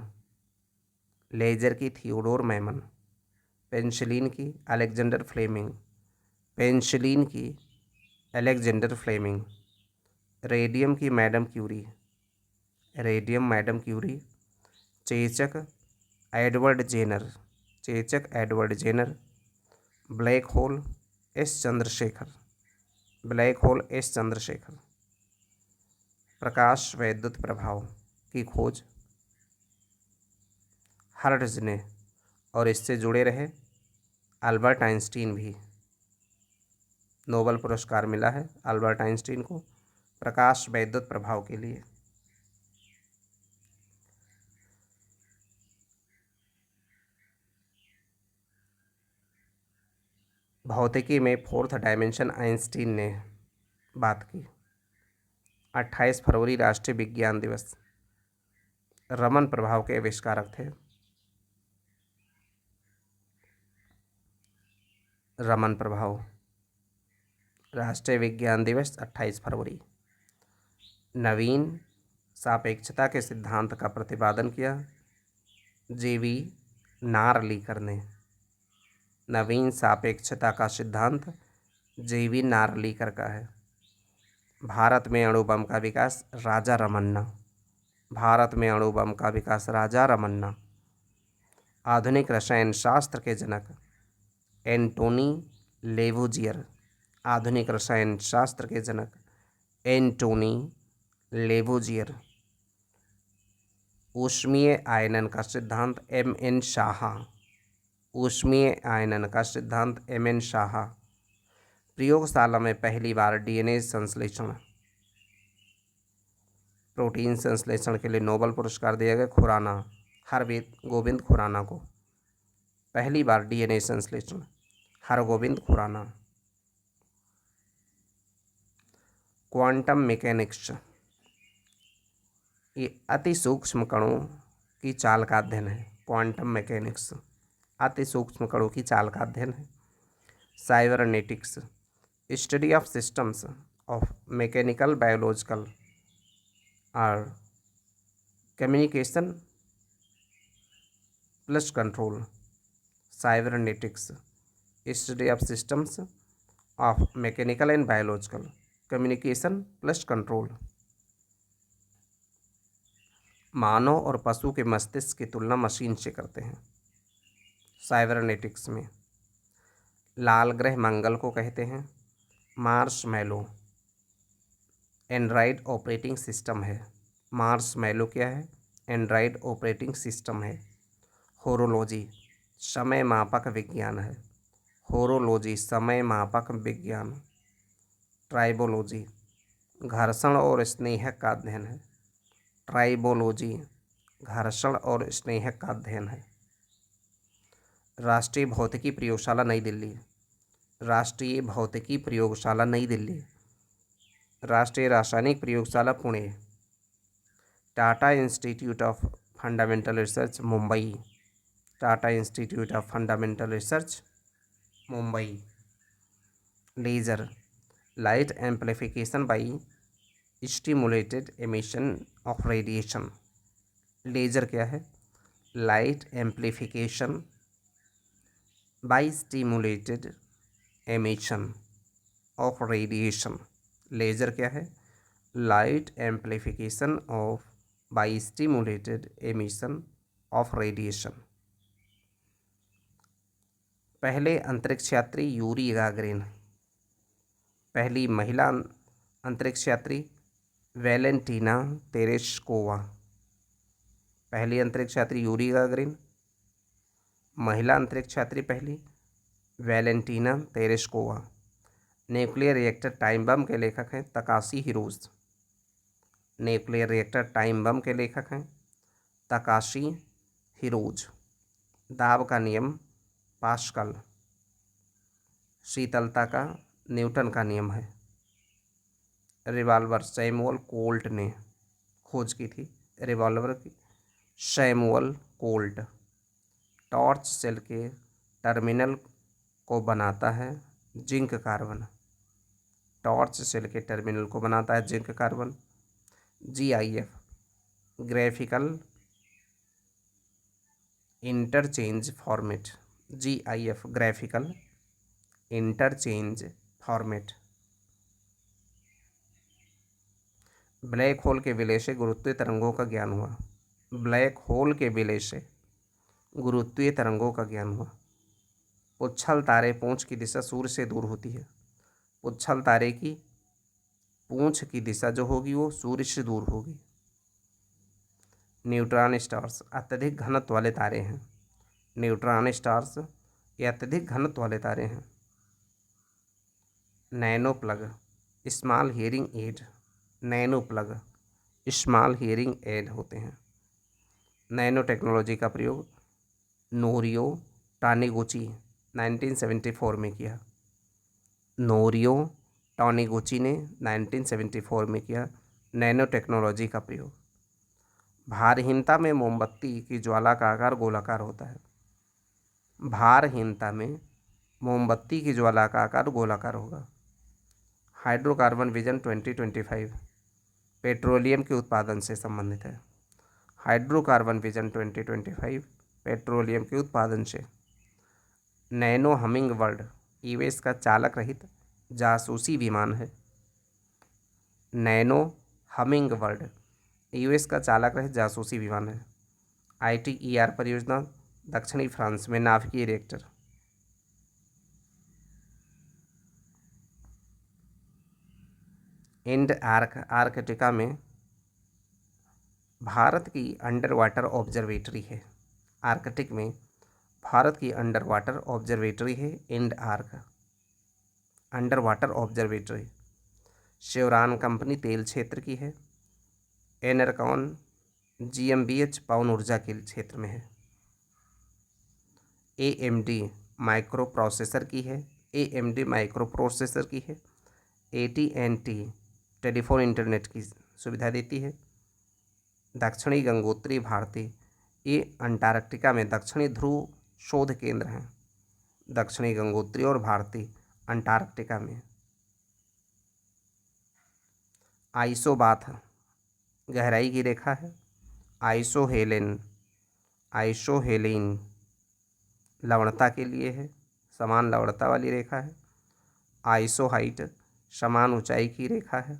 लेजर की थियोडोर मैमन। पेंसिलिन की अलेक्जेंडर फ्लेमिंग। पेंसिलिन की अलेक्जेंडर फ्लेमिंग। रेडियम की madam Curie. Radium madam Curie. चेचक एडवर्ड जेनर। चेचक Edward Jenner. Black hole S Chandrasekhar. Black hole S Chandrasekhar. प्रकाश वैद्युत प्रभाव की खोज हर्ट्ज ने, और इससे जुड़े रहे अल्बर्ट आइंस्टीन भी। नोबेल पुरस्कार मिला है अल्बर्ट आइंस्टीन को प्रकाश वैद्युत प्रभाव के लिए। भौतिकी में फोर्थ डायमेंशन आइंस्टीन ने बात की। 28 फरवरी राष्ट्रीय विज्ञान दिवस। रमन प्रभाव के आविष्कारक थे रमन प्रभाव। राष्ट्रीय विज्ञान दिवस 28 फरवरी। नवीन सापेक्षता के सिद्धांत का प्रतिपादन किया जेवी नारलीकर ने। नवीन सापेक्षता का सिद्धांत जेवी नारलीकर का है। भारत में अणु बम का विकास राजा रमन्ना। भारत में अणु बम का विकास राजा रमन्ना। आधुनिक रसायन शास्त्र के जनक एंटोनी लेवोजियर। आधुनिक रसायन शास्त्र के जनक एंटोनी लेवोजियर। ऊष्मीय आयनन का सिद्धांत एम.एन. शाह। ऊष्मीय आयनन का सिद्धांत एम.एन. शाह। प्रयोगशाला में पहली बार डीएनए संश्लेषण प्रोटीन संश्लेषण के लिए नोबेल पुरस्कार दिया गया खुराना हरगोविंद खुराना को। पहली बार डीएनए संश्लेषण हरगोविंद खुराना। क्वांटम मैकेनिक्स ये अति सूक्ष्म कणों की चाल का अध्ययन है। क्वांटम मैकेनिक्स अति सूक्ष्म कणों की चाल का अध्ययन है। Cybernetics study of systems of mechanical biological और communication plus control. Cybernetics study of systems of mechanical and biological communication plus control. मानव और पशु के मस्तिष्क की तुलना मशीन से करते हैं। साइबरनेटिक्स में लाल ग्रह मंगल को कहते हैं। मार्शमैलो एंड्रॉयड ऑपरेटिंग सिस्टम है। मार्शमैलो क्या है? एंड्रॉयड ऑपरेटिंग सिस्टम है। होरोलॉजी समय मापक विज्ञान है। होरोलॉजी समय मापक विज्ञान। ट्राइबोलॉजी घर्षण और स्नेहक का अध्ययन है। ट्राइबोलॉजी घर्षण और स्नेहक का अध्ययन है। राष्ट्रीय भौतिकी प्रयोगशाला नई दिल्ली। राष्ट्रीय भौतिकी प्रयोगशाला नई दिल्ली। राष्ट्रीय रासायनिक प्रयोगशाला Pune. Tata Institute of Fundamental Research Mumbai. Tata Institute of Fundamental Research Mumbai. Laser light amplification by stimulated emission of radiation. Laser क्या है? Light amplification by stimulated emission of radiation. Laser क्या है? Light amplification of by stimulated emission of radiation. पहले अंतरिक्ष यात्री Yuri Gagarin. पहली महिला अंतरिक्ष यात्री वैलेंटीना तेरेश्कोवा। पहली अंतरिक्ष यात्री यूरी गागरिन, महिला अंतरिक्ष यात्री पहली Valentina Tereshkova. Nuclear reactor time bomb के लेखक हैं Takashi Hirose. Nuclear reactor time bomb के लेखक हैं तकाशी हिरोज। दाब का नियम पास्कल। शीतलता का न्यूटन का नियम है। रिवॉल्वर सैमुअल कोल्ट ने खोज की थी रिवॉल्वर की, सैमुअल कोल्ट। टॉर्च सेल के टर्मिनल को बनाता है जिंक कार्बन। टॉर्च सेल के टर्मिनल को बनाता है zinc carbon. GIF graphical interchange format. GIF graphical interchange format. Black hole के विलय से गुरुत्वीय तरंगों का ज्ञान हुआ। ब्लैक होल के विलय से गुरुत्वीय तरंगों का ज्ञान हुआ। पुच्छल तारे पूंछ की दिशा सूर्य से दूर होती है। पुच्छल तारे की पूंछ की दिशा जो होगी वो सूर्य से दूर होगी। न्यूट्रॉन स्टार्स अत्यधिक घनत्व वाले तारे हैं। न्यूट्रॉन स्टार्स ये अत्यधिक घनत्व वाले तारे हैं। Nano plug small hearing aid. Nano plug small hearing aid होते हैं। नैनो टेक्नोलॉजी का प्रयोग नोरियो टानिगुची 1974 में किया। नोरियो टानिगुची ने 1974 में किया नैनो टेक्नोलॉजी का प्रयोग। भारहीनता में मोमबत्ती की ज्वाला का आकार गोलाकार होता है। भारहीनता में मोमबत्ती की ज्वाला का आकार गोलाकार होगा। हाइड्रोकार्बन विजन 2025 पेट्रोलियम के उत्पादन से संबंधित है। हाइड्रोकार्बन विजन 2025 पेट्रोलियम के उत्पादन से। नैनो हमिंग बर्ड यूएस का चालक रहित जासूसी विमान है। नैनो हमिंग बर्ड यूएस का चालक रहित जासूसी विमान है। ITER परियोजना दक्षिणी फ्रांस में नाभिकीय रिएक्टर। आर्कटिका में भारत की अंडर वाटर ऑब्जर्वेटरी है। आर्कटिक में भारत की अंडर वाटर ऑब्जर्वेटरी है under water observatory. Chevron company तेल क्षेत्र की है। एनरकॉन GmbH पवन ऊर्जा के क्षेत्र में है। AMD माइक्रो प्रोसेसर की है। AMD माइक्रो प्रोसेसर की है। AT&T टेलीफोन इंटरनेट की सुविधा देती है। दक्षिणी गंगोत्री भारती ये अंटार्कटिका में दक्षिणी ध्रुव शोध केंद्र हैं। दक्षिणी गंगोत्री और भारती अंटार्कटिका में। आइसोबाथ गहराई की रेखा है। आइसोहेलेन लवणता के लिए है, समान लवणता वाली रेखा है। आइसोहाइट समान ऊंचाई की रेखा है।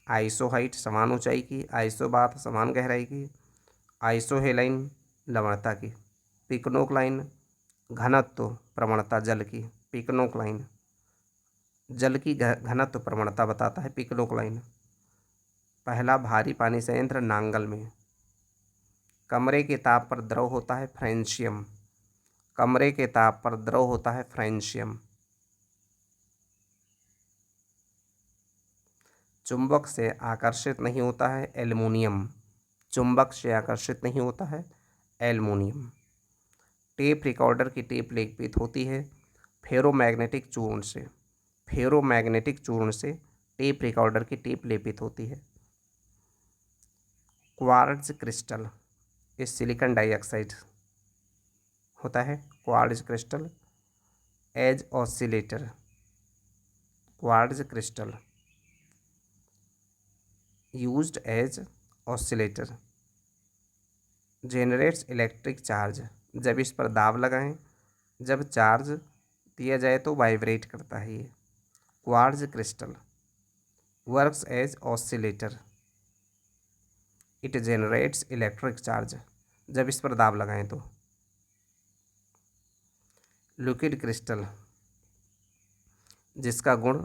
आइसोहाइट समान ऊंचाई की, आइसोबाथ समान गहराई की, आइसोहेलाइन लवणता की। पिकनोक्लाइन घनत्व प्रवणता जल की। पिकनोक्लाइन जल की घनत्व प्रवणता बताता है पिकनोक्लाइन। पहला भारी पानी संयंत्र नांगल में। कमरे के ताप पर द्रव होता है फ्रेंशियम। कमरे के ताप पर द्रव होता है फ्रेंशियम। चुंबक से आकर्षित नहीं होता है एल्युमिनियम। चुंबक से आकर्षित नहीं होता है एल्युमिनियम। टेप रिकॉर्डर की टेप लेपित होती है फेरोमैग्नेटिक चूर्ण से। फेरोमैग्नेटिक चूर्ण से टेप रिकॉर्डर की टेप लेपित होती है। क्वार्ट्ज क्रिस्टल इस सिलिकॉन डाइऑक्साइड होता है। Quartz crystal as oscillator. Quartz crystal used as oscillator, generates electric charge, जब इस पर दाब लगाएं, जब चार्ज दिया जाए तो वाइब्रेट करता है ये। Quartz crystal works as oscillator, it generates electric charge, जब इस पर दाब लगाएं तो। लिक्विड क्रिस्टल जिसका गुण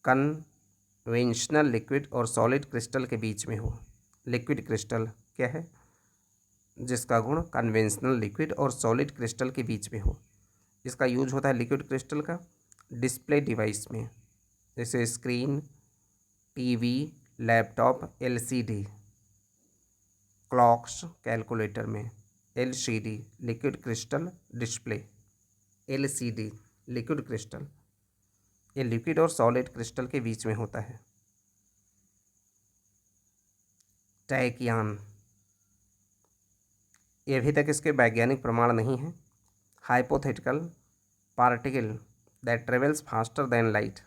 कन्वेंशनल लिक्विड और सॉलिड क्रिस्टल के बीच में हो। लिक्विड क्रिस्टल क्या है? जिसका गुण कन्वेंशनल लिक्विड और सॉलिड क्रिस्टल के बीच में हो। इसका यूज होता है लिक्विड क्रिस्टल का डिस्प्ले डिवाइस में, जैसे screen, TV, laptop, LCD, clocks, calculator में। LCD liquid crystal display, LCD liquid crystal, ये लिक्विड और सॉलिड क्रिस्टल के बीच में होता है। टैकियान, ये अभी तक इसके वैज्ञानिक प्रमाण नहीं है। Hypothetical particle that travels faster than light,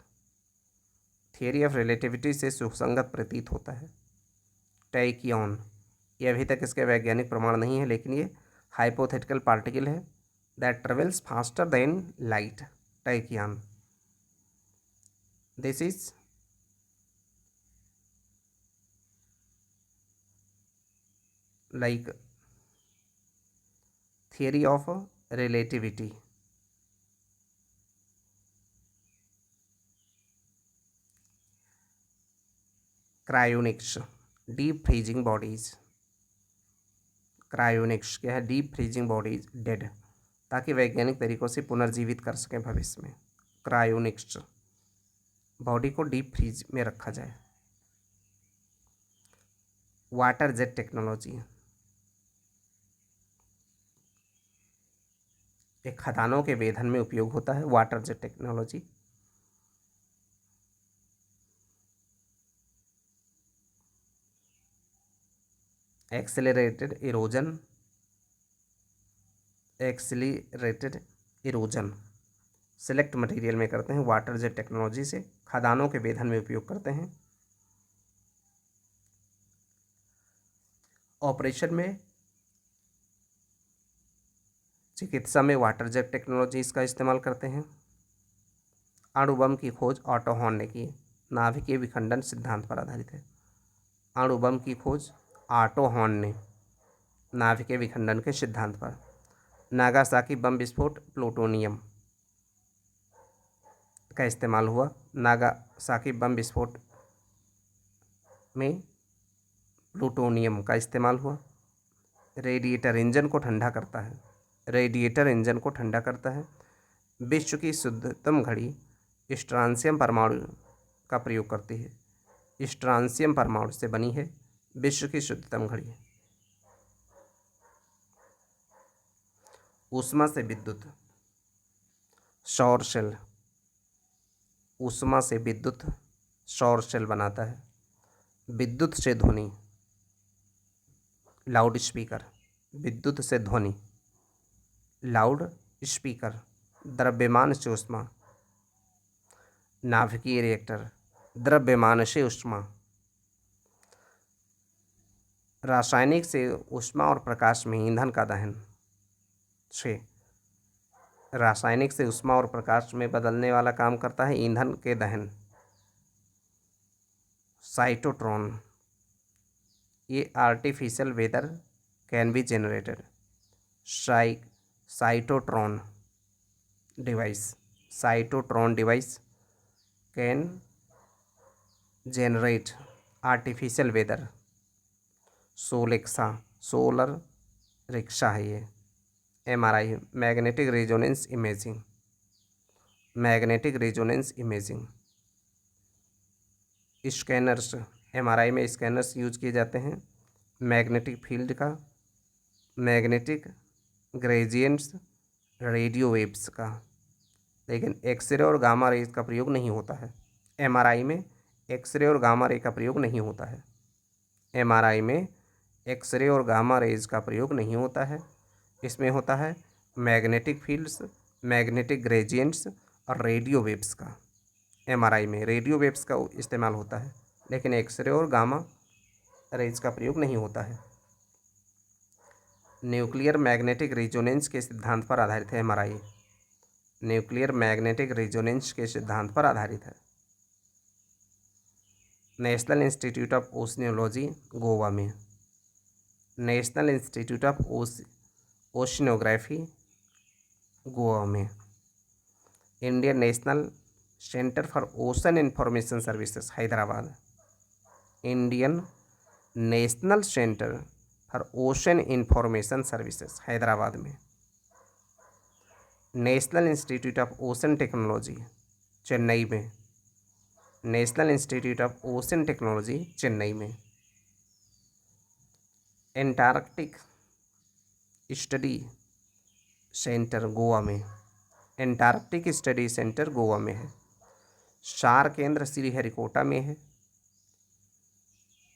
theory of relativity से सुसंगत प्रतीत होता है। टैकियन, ये अभी तक इसके वैज्ञानिक प्रमाण नहीं है, लेकिन ये हाइपोथेटिकल पार्टिकल है that travels faster than light. Tachyon, this is like theory of relativity। Cryonics deep freezing bodies, cryonics क्या है? डीप फ्रीजिंग बॉडीज डेड, ताकि वैज्ञानिक तरीकों से पुनर्जीवित कर सकें भविष्य में। क्रायोनिक्स, बॉडी को डीप फ्रीज में रखा जाए। वाटर जेट टेक्नोलॉजी, एक खदानों के वेधन में उपयोग होता है water jet technology. Accelerated erosion, accelerated erosion select material में करते हैं। वाटर जेट टेक्नोलॉजी से खदानों के वेधन में उपयोग करते हैं। ऑपरेशन में, चिकित्सा में वाटर जेट टेक्नोलॉजी इसका इस्तेमाल करते हैं। अणुबम की खोज ऑटो हॉर्न ने की, नाभिकीय विखंडन सिद्धांत पर आधारित है। अणुबम की खोज ऑटो हॉर्न ने, नाभिकीय विखंडन के सिद्धांत पर। नागासाकी बम विस्फोट प्लूटोनियम का इस्तेमाल हुआ। नागासाकी बम विस्फोट में प्लूटोनियम का इस्तेमाल हुआ। रेडिएटर इंजन को ठंडा करता है, रेडिएटर इंजन को ठंडा करता है। विश्व की शुद्धतम घड़ी स्ट्रांसियम परमाणु का प्रयोग करती है। स्ट्रांसियम परमाणु से बनी है विश्व की शुद्धतम घड़ी। ऊष्मा से विद्युत, सौर सेल, ऊष्मा से विद्युत सौर सेल बनाता है। विद्युत से ध्वनि, लाउड स्पीकर, विद्युत से ध्वनि, लाउड स्पीकर। द्रव्यमान से ऊष्मा, नाभिकीय रिएक्टर, द्रव्यमान से ऊष्मा। रासायनिक से ऊष्मा और प्रकाश में ईंधन का दहन से, रासायनिक से ऊष्मा और प्रकाश में बदलने वाला काम करता है ईंधन के दहन। साइटोट्रॉन, ये artificial weather can be generated. Cytotron device, cytotron device can generate artificial weather. Solexa, solar rickshaw है ये। MRI, magnetic resonance imaging, magnetic resonance imaging. Scanners, MRI में स्कैनर्स यूज किए जाते हैं मैग्नेटिक फील्ड का, मैग्नेटिक ग्रेडियंट्स, रेडियो वेव्स का। लेकिन x ray और गामा रेज का प्रयोग नहीं होता है एमआरआई में। एक्सरे और गामा रे का प्रयोग नहीं होता है एमआरआई में। एक्सरे और गामा रेज का प्रयोग नहीं होता है। इसमें होता है मैग्नेटिक फील्ड्स, मैग्नेटिक ग्रेडियंट्स और रेडियो वेव्स का। एमआरआई में रेडियो वेव्स का इस्तेमाल होता है, लेकिन एक्सरे और गामा रेज का प्रयोग नहीं होता है। न्यूक्लियर मैग्नेटिक रेजोनेंस के सिद्धांत पर आधारित है एमआरआई। न्यूक्लियर मैग्नेटिक रेजोनेंस के सिद्धांत पर आधारित है। National Institute of Oceanology Goa में। National Institute of Oceanography Goa में। Indian National Centre for Ocean Information Services Hyderabad. Indian National Centre for Ocean Information Services Hyderabad में। National Institute of Ocean Technology Chennai में। National Institute of Ocean Technology Chennai में। Antarctic study centre Goa में। Antarctic study centre Goa में है। सार केंद्र श्रीहरिकोटा में है।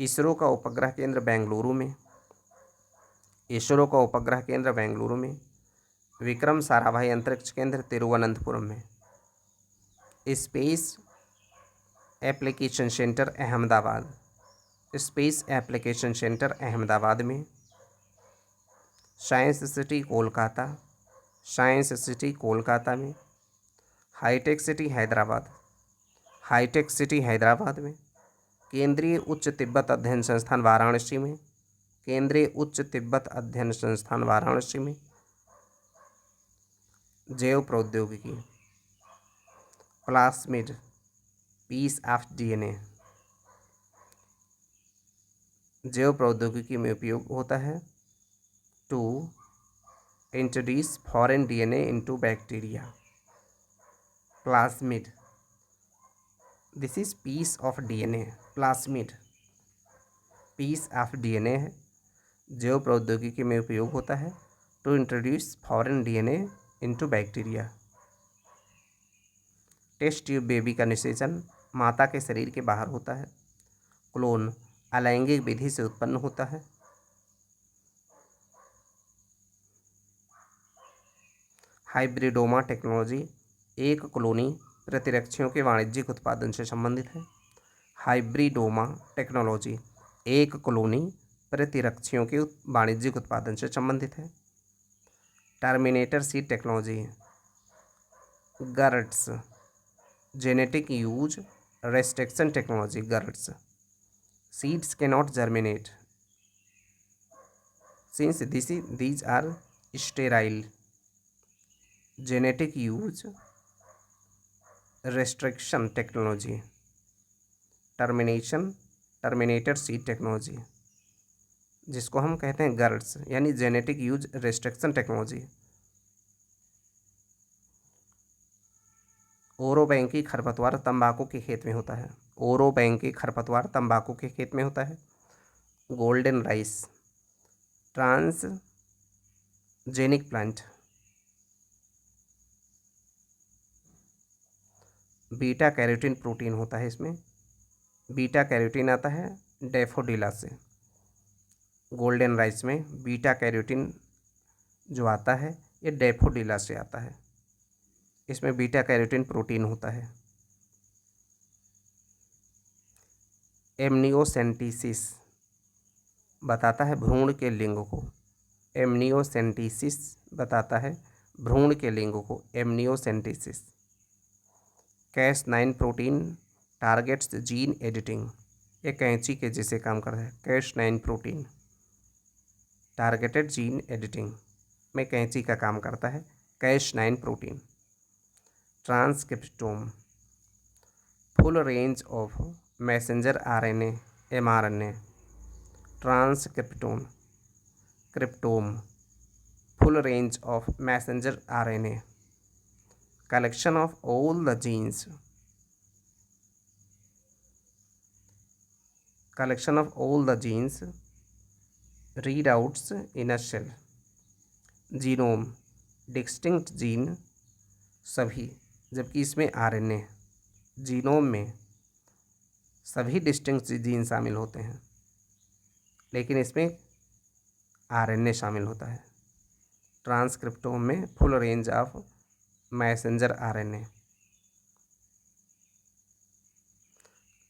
इसरो का उपग्रह केंद्र बेंगलुरु में। इसरो का उपग्रह केंद्र बेंगलुरु में। विक्रम साराभाई अंतरिक्ष केंद्र तिरुवनंतपुरम में। Space Application Centre Ahmedabad. Space Application Centre Ahmedabad में। Science City Kolkata. Science City Kolkata में। हाईटेक सिटी हैदराबाद। हाईटेक सिटी हैदराबाद में। केंद्रीय उच्च तिब्बत अध्ययन संस्थान वाराणसी में। केंद्रीय उच्च तिब्बत अध्ययन संस्थान वाराणसी में। जैव प्रौद्योगिकी प्लास्मिड पीस ऑफ डीएनए जैव प्रौद्योगिकी में उपयोग होता है to introduce foreign DNA into bacteria. Plasmid this is piece of DNA. Plasmid piece of DNA है। जैव प्रौद्योगिकी में उपयोग होता है to introduce foreign DNA into bacteria. Test tube baby का निषेचन माता के शरीर के बाहर होता है। क्लोन अलैंगिक विधि से उत्पन्न होता है। हाइब्रिडोमा टेक्नोलॉजी एक कॉलोनी प्रतिरक्षियों के वाणिज्यिक उत्पादन से संबंधित है। हाइब्रिडोमा टेक्नोलॉजी एक कॉलोनी प्रतिरक्षियों के वाणिज्यिक उत्पादन से संबंधित है। Terminator seed technology GURTs genetic use restriction technology GURTs seeds cannot germinate since these are sterile। Genetic use restriction technology terminator seed technology जिसको हम कहते हैं गर्ट्स यानी genetic use restriction technology. Orobanche खरपतवार तंबाकू के खेत में होता है। ओरोबैंकी खरपतवार तंबाकू के खेत में होता है। Golden rice transgenic plant. Beta carotene protein होता है इसमें। बीटा कैरोटीन आता है डैफोडिला से। गोल्डन राइस में बीटा कैरोटीन जो आता है ये डैफोडिला से आता है। इसमें बीटा कैरोटीन प्रोटीन होता है। एमनियोसेंटेसिस बताता है भ्रूण के लिंग को। एमनियोसेंटेसिस बताता है भ्रूण के लिंग को। Amniocentesis. Cas9 protein targets gene editing. ये कैंची के जैसे काम करता है। Cas9 protein targeted gene editing में कैंची का काम करता है। Cas9 protein. Transcriptome full range of messenger RNA mRNA। Transcriptome क्रिप्टोम full range of messenger RNA collection of all the genes readouts in a cell। Genome distinct gene सभी जबकि इसमें आरएनए। जीनोम में सभी डिस्टिंक्ट जीन शामिल होते हैं लेकिन इसमें आरएनए शामिल होता है। ट्रांसक्रिप्टोम में full range of messenger RNA.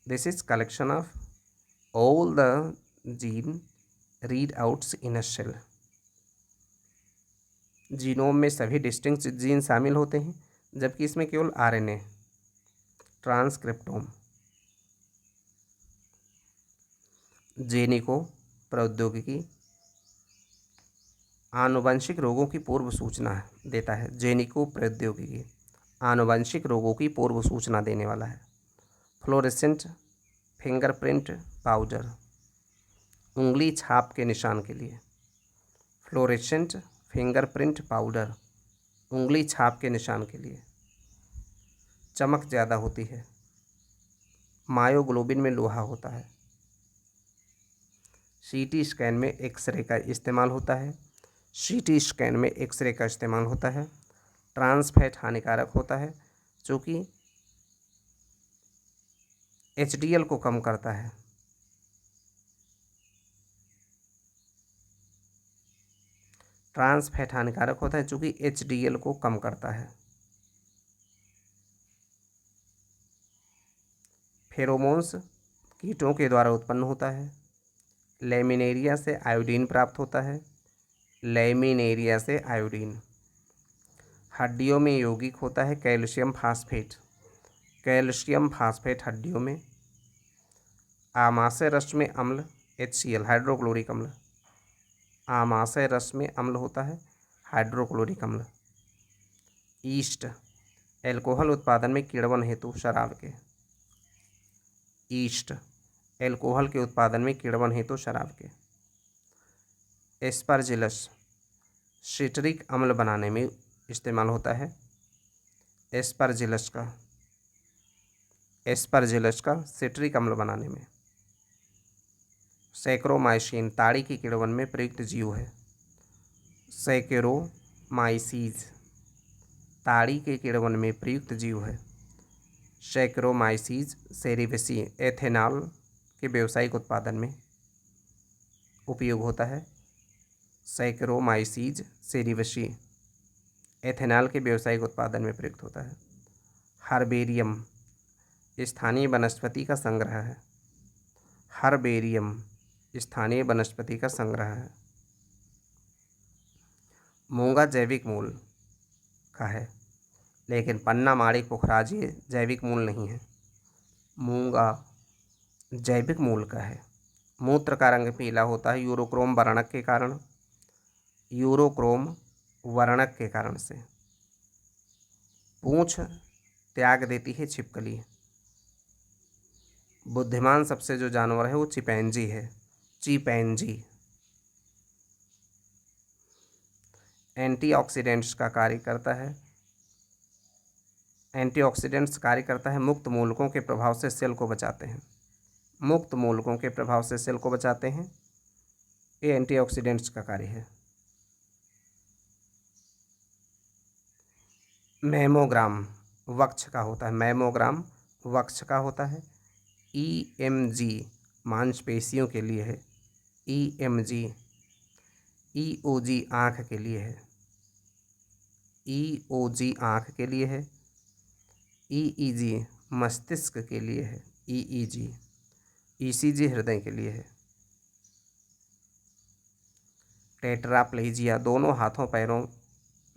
This is collection of all the gene readouts in a cell. Genome में सभी डिस्टिंक्ट जीन शामिल होते हैं, जबकि इसमें केवल आरएनए, ट्रांसक्रिप्टोम। जेनिको प्रौद्योगिकी आनुवंशिक रोगों की पूर्व सूचना देता है। जेनिको प्रौद्योगिकी आनुवंशिक रोगों की पूर्व सूचना देने वाला है। फ्लोरेसेंट फिंगरप्रिंट पाउडर उंगली छाप के निशान के लिए। फ्लोरेसेंट फिंगरप्रिंट पाउडर उंगली छाप के निशान के लिए। चमक ज़्यादा होती है। मायोग्लोबिन में लोहा होता है। सीटी स्कैन में एक्सरे का इस्तेमाल होता है। सीटी स्कैन में एक्सरे का इस्तेमाल होता है। ट्रांसफैट हानिकारक होता है, चूँकि एचडीएल को कम करता है। ट्रांसफैट हानिकारक होता है चूँकि एचडीएल को कम करता है। फेरोमोन्स कीटों के द्वारा उत्पन्न होता है। लेमिनेरिया से आयोडीन प्राप्त होता है। लेमिनेरिया से आयोडीन। हड्डियों में यौगिक होता है कैल्शियम फास्फेट। कैल्शियम फास्फेट हड्डियों में। आमाशय रस में अम्ल HCl हाइड्रोक्लोरिक अम्ल। आमाशय रस में अम्ल होता है हाइड्रोक्लोरिक अम्ल। ईस्ट एल्कोहल उत्पादन में किण्वन हेतु शराब के। ईस्ट एल्कोहल के उत्पादन में किण्वन हेतु शराब के। एस्परजिलस सिट्रिक अम्ल बनाने में इस्तेमाल होता है। एस्परजिलस का सिट्रिक अम्ल बनाने में। सैक्रोमाइसिन ताड़ी के किण्वन में प्रयुक्त जीव है। सैकेरोमाइसीज ताड़ी के किण्वन में प्रयुक्त जीव है। सैक्रोमाइसीज सेरिवेसी एथेनॉल के व्यावसायिक उत्पादन में उपयोग होता है। सैक्रोमाइसीज सेरिवेसी एथेनॉल के व्यावसायिक उत्पादन में प्रयुक्त होता है। हर्बेरियम स्थानीय वनस्पति का संग्रह है। हर्बेरियम स्थानीय वनस्पति का संग्रह है। मूंगा जैविक मूल का है, लेकिन पन्ना माड़ी पुखराज ये जैविक मूल नहीं है। मूंगा जैविक मूल का है। मूत्र का रंग पीला होता है यूरोक्रोम वर्णक के कारण। यूरोक्रोम वर्णक के कारण से। पूंछ त्याग देती है छिपकली। बुद्धिमान सबसे जो जानवर है वो चिंपैंजी है। चिंपैंजी। एंटीऑक्सीडेंट्स का कार्य करता है। एंटीऑक्सीडेंट्स कार्य करता है मुक्त मूलकों के प्रभाव से सेल को बचाते हैं। मुक्त मूलकों के प्रभाव से सेल को बचाते हैं, ये एंटीऑक्सीडेंट्स का कार्य है। मैमोग्राम वक्ष का होता है। मैमोग्राम वक्ष का होता है। EMG मांसपेशियों के लिए है। EMG EOG आँख के लिए है। EOG आँख के लिए है। EEG मस्तिष्क के लिए है। EEG ECG हृदय के लिए है। टेट्राप्लेजिया दोनों हाथों पैरों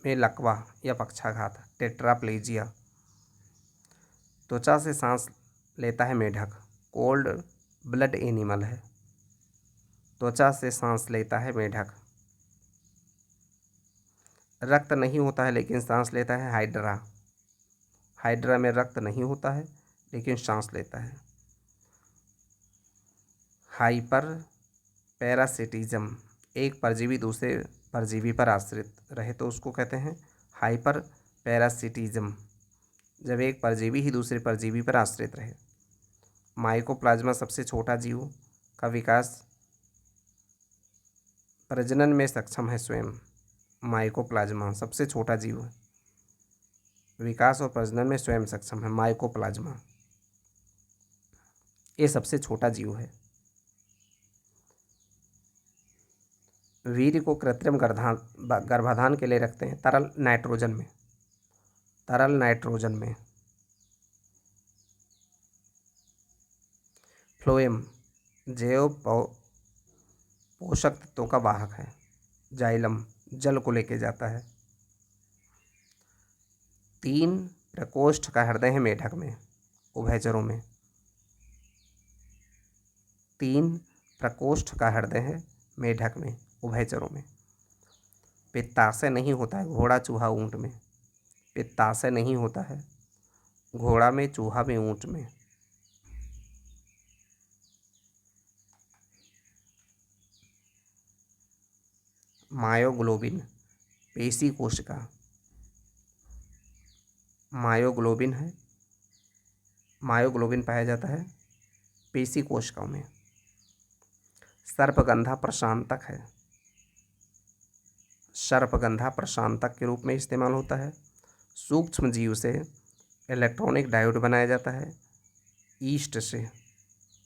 में लकवा या पक्षाघात। टेट्राप्लेजिया। त्वचा से सांस लेता है मेढक। कोल्ड ब्लड एनिमल है। त्वचा से सांस लेता है मेढक। रक्त नहीं होता है लेकिन सांस लेता है हाइड्रा। हाइड्रा में रक्त नहीं होता है लेकिन सांस लेता है। हाइपर पैरासिटिज्म एक परजीवी दूसरे परजीवी पर आश्रित रहे तो उसको कहते हैं हाइपर पैरासिटिज्म, जब एक परजीवी ही दूसरे परजीवी पर आश्रित रहे। माइकोप्लाज्मा सबसे छोटा जीव का विकास प्रजनन में सक्षम है स्वयं। माइकोप्लाज्मा सबसे छोटा जीव है, विकास और प्रजनन में स्वयं सक्षम है। माइकोप्लाज्मा ये सबसे छोटा जीव है। वीर्य को कृत्रिम गर्भाधान के लिए रखते हैं तरल नाइट्रोजन में। तरल नाइट्रोजन में फ्लोएम जैव पोषक तत्वों का वाहक है। जाइलम जल को लेके जाता है। 3 प्रकोष्ठ का हृदय है मेढक में, उभयचरों में। 3 प्रकोष्ठ का हृदय है मेढक में, उभयचरों में। पित्ताशय नहीं होता है घोड़ा, चूहा, ऊंट में। पित्ताशय नहीं होता है घोड़ा में, चूहा में, ऊंट में। मायोग्लोबिन पेशी कोशिका, मायोग्लोबिन है, मायोग्लोबिन पाया जाता है पेशी कोशिकाओं में। सर्पगंधा प्रशांतक है, सर्पगंधा प्रशांतक के रूप में इस्तेमाल होता है। सूक्ष्म जीव से इलेक्ट्रॉनिक डायोड बनाया जाता है। ईस्ट से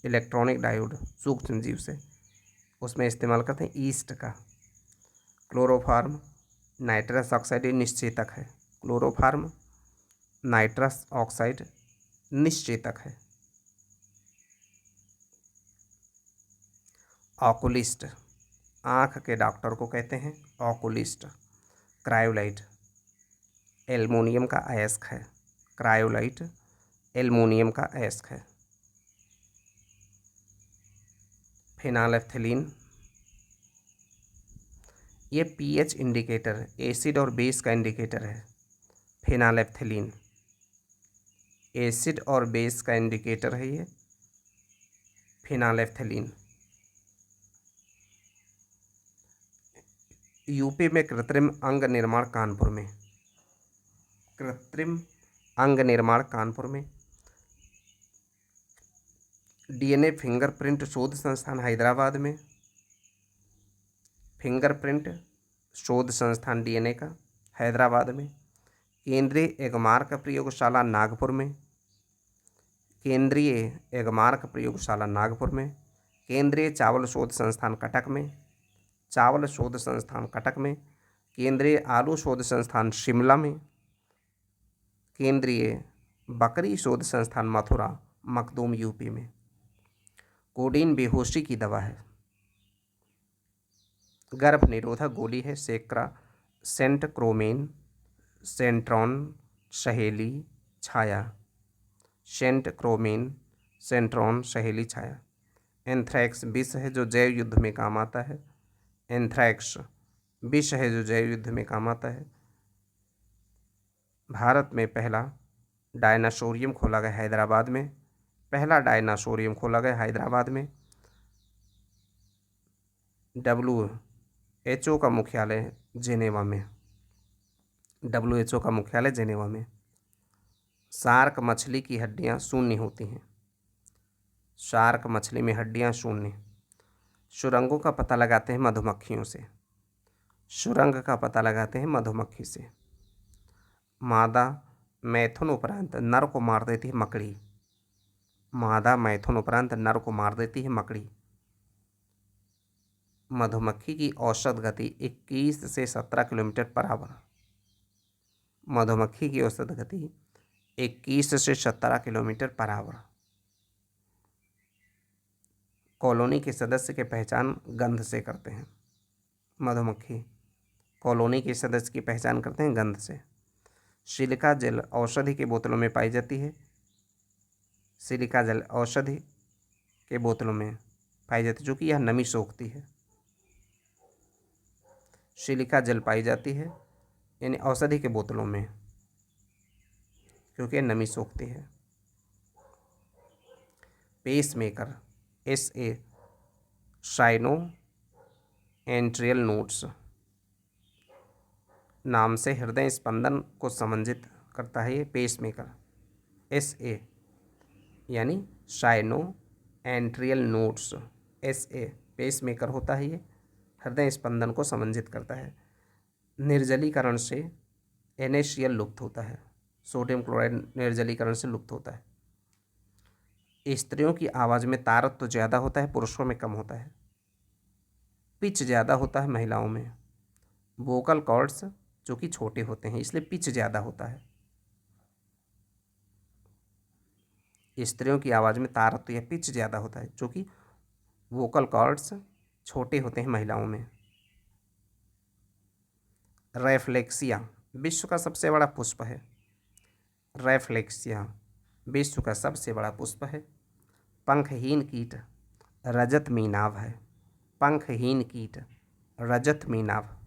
इलेक्ट्रॉनिक डायोड सूक्ष्म जीव से, उसमें इस्तेमाल करते हैं ईस्ट का। क्लोरोफार्म नाइट्रस ऑक्साइड निश्चेतक है। क्लोरोफार्म नाइट्रस ऑक्साइड निश्चेतक है। ऑकुलिस्ट आँख के डॉक्टर को कहते हैं ऑकुलिस्ट। क्रायोलाइट एल्युमिनियम का अयस्क है। क्रायोलाइट एल्युमिनियम का अयस्क है। फिनालेफ्थलीन ये पीएच इंडिकेटर, एसिड और बेस का इंडिकेटर है। फिनालेफ्थलीन एसिड और बेस का इंडिकेटर है ये फिनालेफ्थलीन। यूपी में कृत्रिम अंग निर्माण कानपुर में, कृत्रिम अंग निर्माण कानपुर में। डीएनए फिंगरप्रिंट शोध संस्थान हैदराबाद में, फिंगरप्रिंट शोध संस्थान डीएनए का हैदराबाद में। केंद्रीय एगमार्क प्रयोगशाला नागपुर में, केंद्रीय एगमार्क प्रयोगशाला नागपुर में। केंद्रीय चावल शोध संस्थान कटक में, चावल शोध संस्थान कटक में। केंद्रीय आलू शोध संस्थान शिमला में। केंद्रीय बकरी शोध संस्थान मथुरा मखदूम यूपी में। कोडीन बेहोशी की दवा है, गर्भ निरोधक गोली है। सेंटक्रोमेन, सेंट्रॉन, सहेली, छाया। सेंटक्रोमेन, सेंट्रॉन, सहेली, छाया। एंथ्रैक्स विष है जो जैव युद्ध में काम आता है। एंथ्रैक्स विष है जो जैव युद्ध में काम आता है। भारत में पहला डायनासोरियम खोला गया हैदराबाद में, पहला डायनासोरियम खोला गया हैदराबाद में। WHO का मुख्यालय जेनेवा में, WHO का मुख्यालय जेनेवा में। शार्क मछली की हड्डियां शून्य होती हैं, शार्क मछली में हड्डियां शून्य। सुरंगों का पता लगाते हैं मधुमक्खियों से, सुरंग का पता लगाते हैं मधुमक्खी से। मादा मैथुन उपरांत नर को मार देती है मकड़ी, मादा मैथुन उपरांत नर को मार देती है मकड़ी। मधुमक्खी की औसत गति 21 से 17 किलोमीटर पर आवर, मधुमक्खी की औसत गति 21 से 17 किलोमीटर पर आवर। कॉलोनी के सदस्य की पहचान गंध से करते हैं, मधुमक्खी कॉलोनी के सदस्य की पहचान करते हैं गंध से। सिलिका जेल औषधि की बोतलों में पाई जाती है, सिलिका जेल औषधि के बोतलों में पाई जाती है, जो कि यह नमी सोखती है। सिलिका जेल पाई जाती है यानी औषधि के बोतलों में, क्योंकि नमी सोखती है। पेसमेकर SA साइनो एंट्रियल नोड्स नाम से हृदय स्पंदन को समंजित करता है ये पेसमेकर। SA यानी साइनो एंट्रियल नोड्स, SA पेसमेकर होता है ये, हृदय स्पंदन को समंजित करता है। निर्जलीकरण से NaCl लुप्त होता है, सोडियम क्लोराइड निर्जलीकरण से लुप्त होता है। स्त्रियों की आवाज़ में तारत्व तो ज़्यादा होता है, पुरुषों में कम होता है। पिच ज़्यादा होता है महिलाओं में, वोकल कॉर्ड्स जो कि छोटे होते हैं इसलिए पिच ज़्यादा होता है। स्त्रियों की आवाज़ में तारत्य या पिच ज़्यादा होता है, जो कि वोकल कॉर्ड्स छोटे होते हैं महिलाओं में। रेफ्लेक्सिया विश्व का सबसे बड़ा पुष्प है। रेफ्लेक्सिया विश्व का सबसे बड़ा पुष्प है। पंखहीन कीट रजत मीनाभ है। पंखहीन कीट रजत मीनाभ।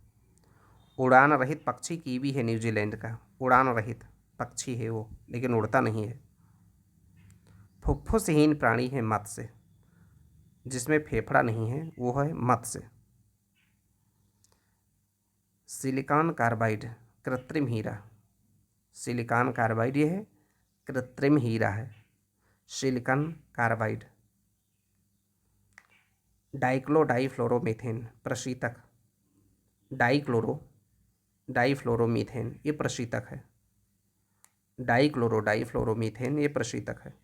उड़ान रहित पक्षी कीवी है न्यूजीलैंड का। उड़ान रहित पक्षी है वो, लेकिन उड़ता नहीं है। फुफ्फुसहीन प्राणी है मत्स्य, जिसमें फेफड़ा नहीं है वो है मत्स्य। सिलिकॉन कार्बाइड कृत्रिम हीरा। सिलिकॉन कार्बाइड ये है कृत्रिम हीरा है, सिलिकॉन कार्बाइड। डाइक्लोरोमीथेन प्रशीतक। डाइफ्लोरोमीथेन ये प्रशीतक है। डाइफ्लोरोमीथेन ये प्रशीतक है,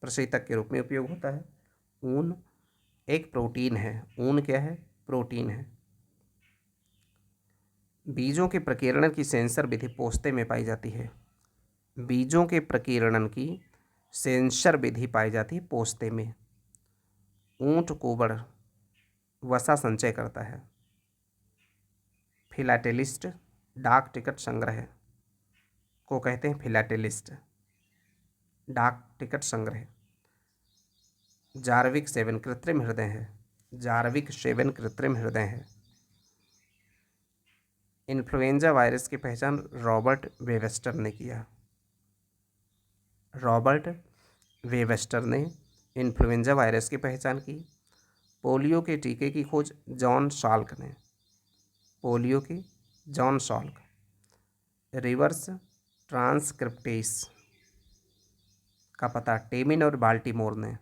प्रशीतक के रूप में उपयोग होता है। ऊन एक प्रोटीन है। ऊन क्या है? प्रोटीन है। बीजों के प्रकीर्णन की सेंसर विधि पोस्ते में पाई जाती है। बीजों के प्रकीर्णन की सेंसर विधि पाई जाती है पोस्ते में। ऊंट कोबड़ वसा संचय करता है। फिलाटेलिस्ट डाक टिकट संग्रह को कहते हैं फिलाटेलिस्ट, डाक टिकट संग्रह। जार्विक 7 कृत्रिम हृदय है। जार्विक 7 कृत्रिम हृदय है। इन्फ्लुएंजा वायरस की पहचान रॉबर्ट वेबस्टर ने किया। रॉबर्ट वेबस्टर ने इन्फ्लुएंजा वायरस की पहचान की। पोलियो के टीके की खोज जॉन साल्क ने। पोलियो की जॉन साल्क। रिवर्स ट्रांसक्रिप्टेस का पता टेमिन और बाल्टीमोर ने।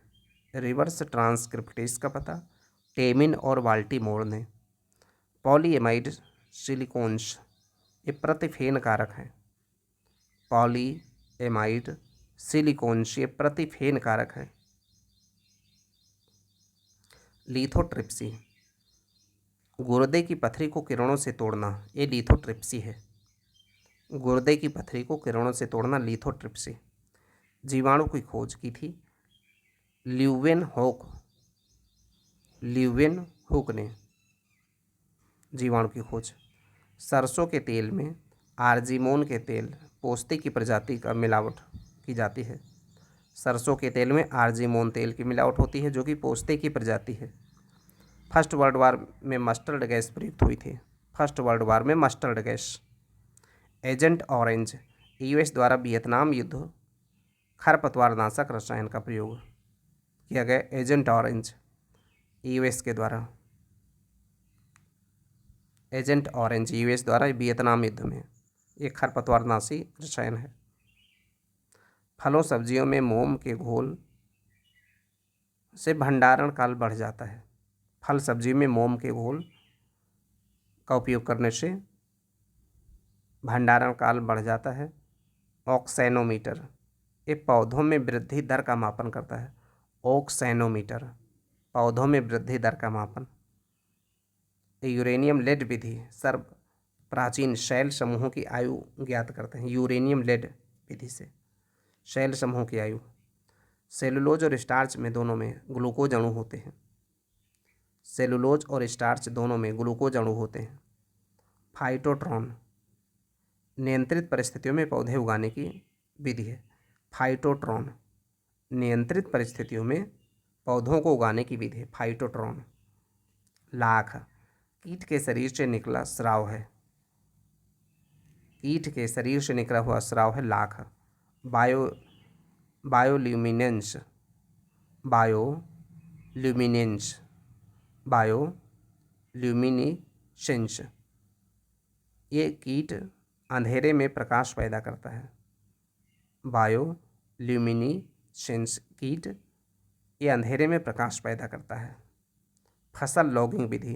रिवर्स ट्रांसक्रिप्टेस का पता टेमिन और बाल्टीमोर ने। पॉलीएमाइड सिलिकॉन्स ये प्रतिफेन कारक है। पॉलीएमाइड सिलिकॉन्स ये प्रतिफेन कारक है। लिथोट्रिप्सी गुर्दे की पथरी को किरणों से तोड़ना, ये लिथोट्रिप्सी है। गुर्दे की पथरी को किरणों से तोड़ना लिथोट्रिप्सी। जीवाणु की खोज की थी ल्यूवेनहुक ने जीवाणु की खोज। सरसों के तेल में आर्जिमोन के तेल पोस्ते की प्रजाति का मिलावट की जाती है। सरसों के तेल में आर्जिमोन तेल की मिलावट होती है, जो कि पोस्ते की प्रजाति है। फर्स्ट वर्ल्ड वार में मस्टर्ड गैस प्रयुक्त हुई थी। फर्स्ट वर्ल्ड वार में mustard gas. Agent orange US द्वारा वियतनाम युद्ध खरपतवारनाशक रसायन का प्रयोग किया गया। एजेंट ऑरेंज यूएस के द्वारा। एजेंट ऑरेंज यूएस द्वारा वियतनाम युद्ध में एक खरपतवारनाशी रसायन है। फलों सब्जियों में मोम के घोल से भंडारण काल बढ़ जाता है। फल सब्जी में मोम के घोल का उपयोग करने से भंडारण काल बढ़ जाता है। ऑक्सैनोमीटर ये पौधों में वृद्धि दर का मापन करता है। ऑक्सैनोमीटर पौधों में वृद्धि दर का मापन। यूरेनियम लेड विधि सर्व प्राचीन शैल समूहों की आयु ज्ञात करते हैं। यूरेनियम लेड विधि से शैल समूहों की आयु। सेलुलोज और स्टार्च में दोनों में ग्लूकोज अणु होते हैं। सेलुलोज और स्टार्च दोनों में ग्लूकोज अणु होते हैं। फाइटोट्रॉन नियंत्रित परिस्थितियों में पौधे उगाने की विधि है। फाइटोट्रॉन नियंत्रित परिस्थितियों में पौधों को उगाने की विधि है। फाइटोट्रॉन। लाख कीट के शरीर से निकला स्राव है। कीट के शरीर से निकला हुआ स्राव है लाख। बायोल्यूमिनेंस बायोल्यूमिनेसेंस ये कीट अंधेरे में प्रकाश पैदा करता है। बायोल्यूमिनेसेंस कीट ये अंधेरे में प्रकाश पैदा करता है। फसल लॉगिंग विधि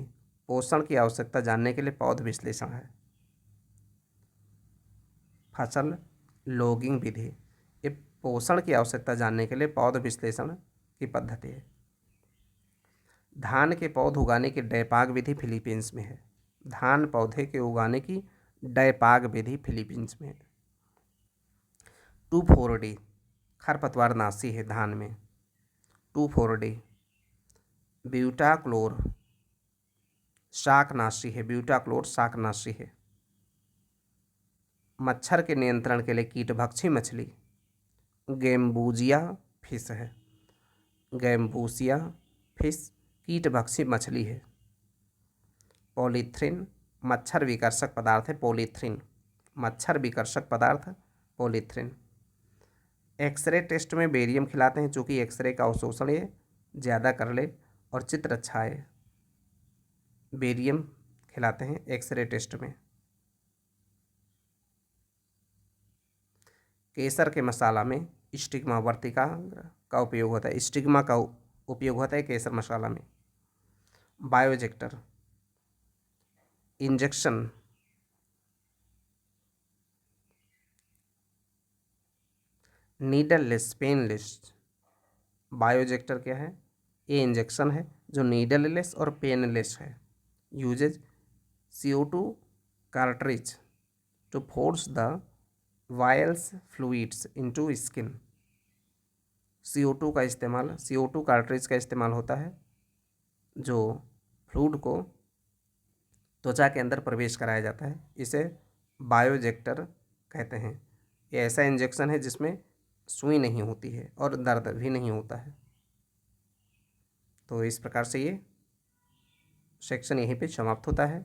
पोषण की आवश्यकता जानने के लिए पौध विश्लेषण है। फसल लॉगिंग विधि ये पोषण की आवश्यकता जानने के लिए पौध विश्लेषण की पद्धति है। धान के पौध उगाने की डैपाग विधि फिलीपींस में है। धान पौधे के उगाने की डैपाग विधि फिलीपींस में है। 2,4-D खरपतवारनाशी है धान में। 2,4-D ब्यूटाक्लोर शाकनाशी है, ब्यूटाक्लोर शाकनाशी है। मच्छर के नियंत्रण के लिए कीटभक्षी मछली गैम्बूजिया फिश है। गैम्बूसिया फिश कीटभक्षी मछली है। पॉलीथ्रिन मच्छर विकर्षक पदार्थ है। पॉलीथ्रिन मच्छर विकर्षक पदार्थ पॉलीथ्रिन। एक्सरे टेस्ट में बेरियम खिलाते हैं, चूँकि एक्सरे का अवशोषण ये ज़्यादा कर ले और चित्र अच्छा है। बेरियम खिलाते हैं एक्सरे टेस्ट में। केसर के मसाला में स्टिग्मा वर्तिका का उपयोग होता है। स्टिग्मा का उपयोग होता है केसर मसाला में। बायोजेक्टर इंजेक्शन नीडललेस पेनलेस। बायोजेक्टर क्या है? ये इंजेक्शन है जो नीडललेस और पेनलेस है। Uses CO2 cartridge to force the vials fluids into skin. CO2 का इस्तेमाल, CO2 कार्ट्रिज का इस्तेमाल होता है जो फ्लूइड को त्वचा के अंदर प्रवेश कराया जाता है। इसे बायोजेक्टर कहते हैं। ये ऐसा इंजेक्शन है जिसमें सुई नहीं होती है और दर्द भी नहीं होता है। तो इस प्रकार से ये सेक्शन यहीं पे समाप्त होता है।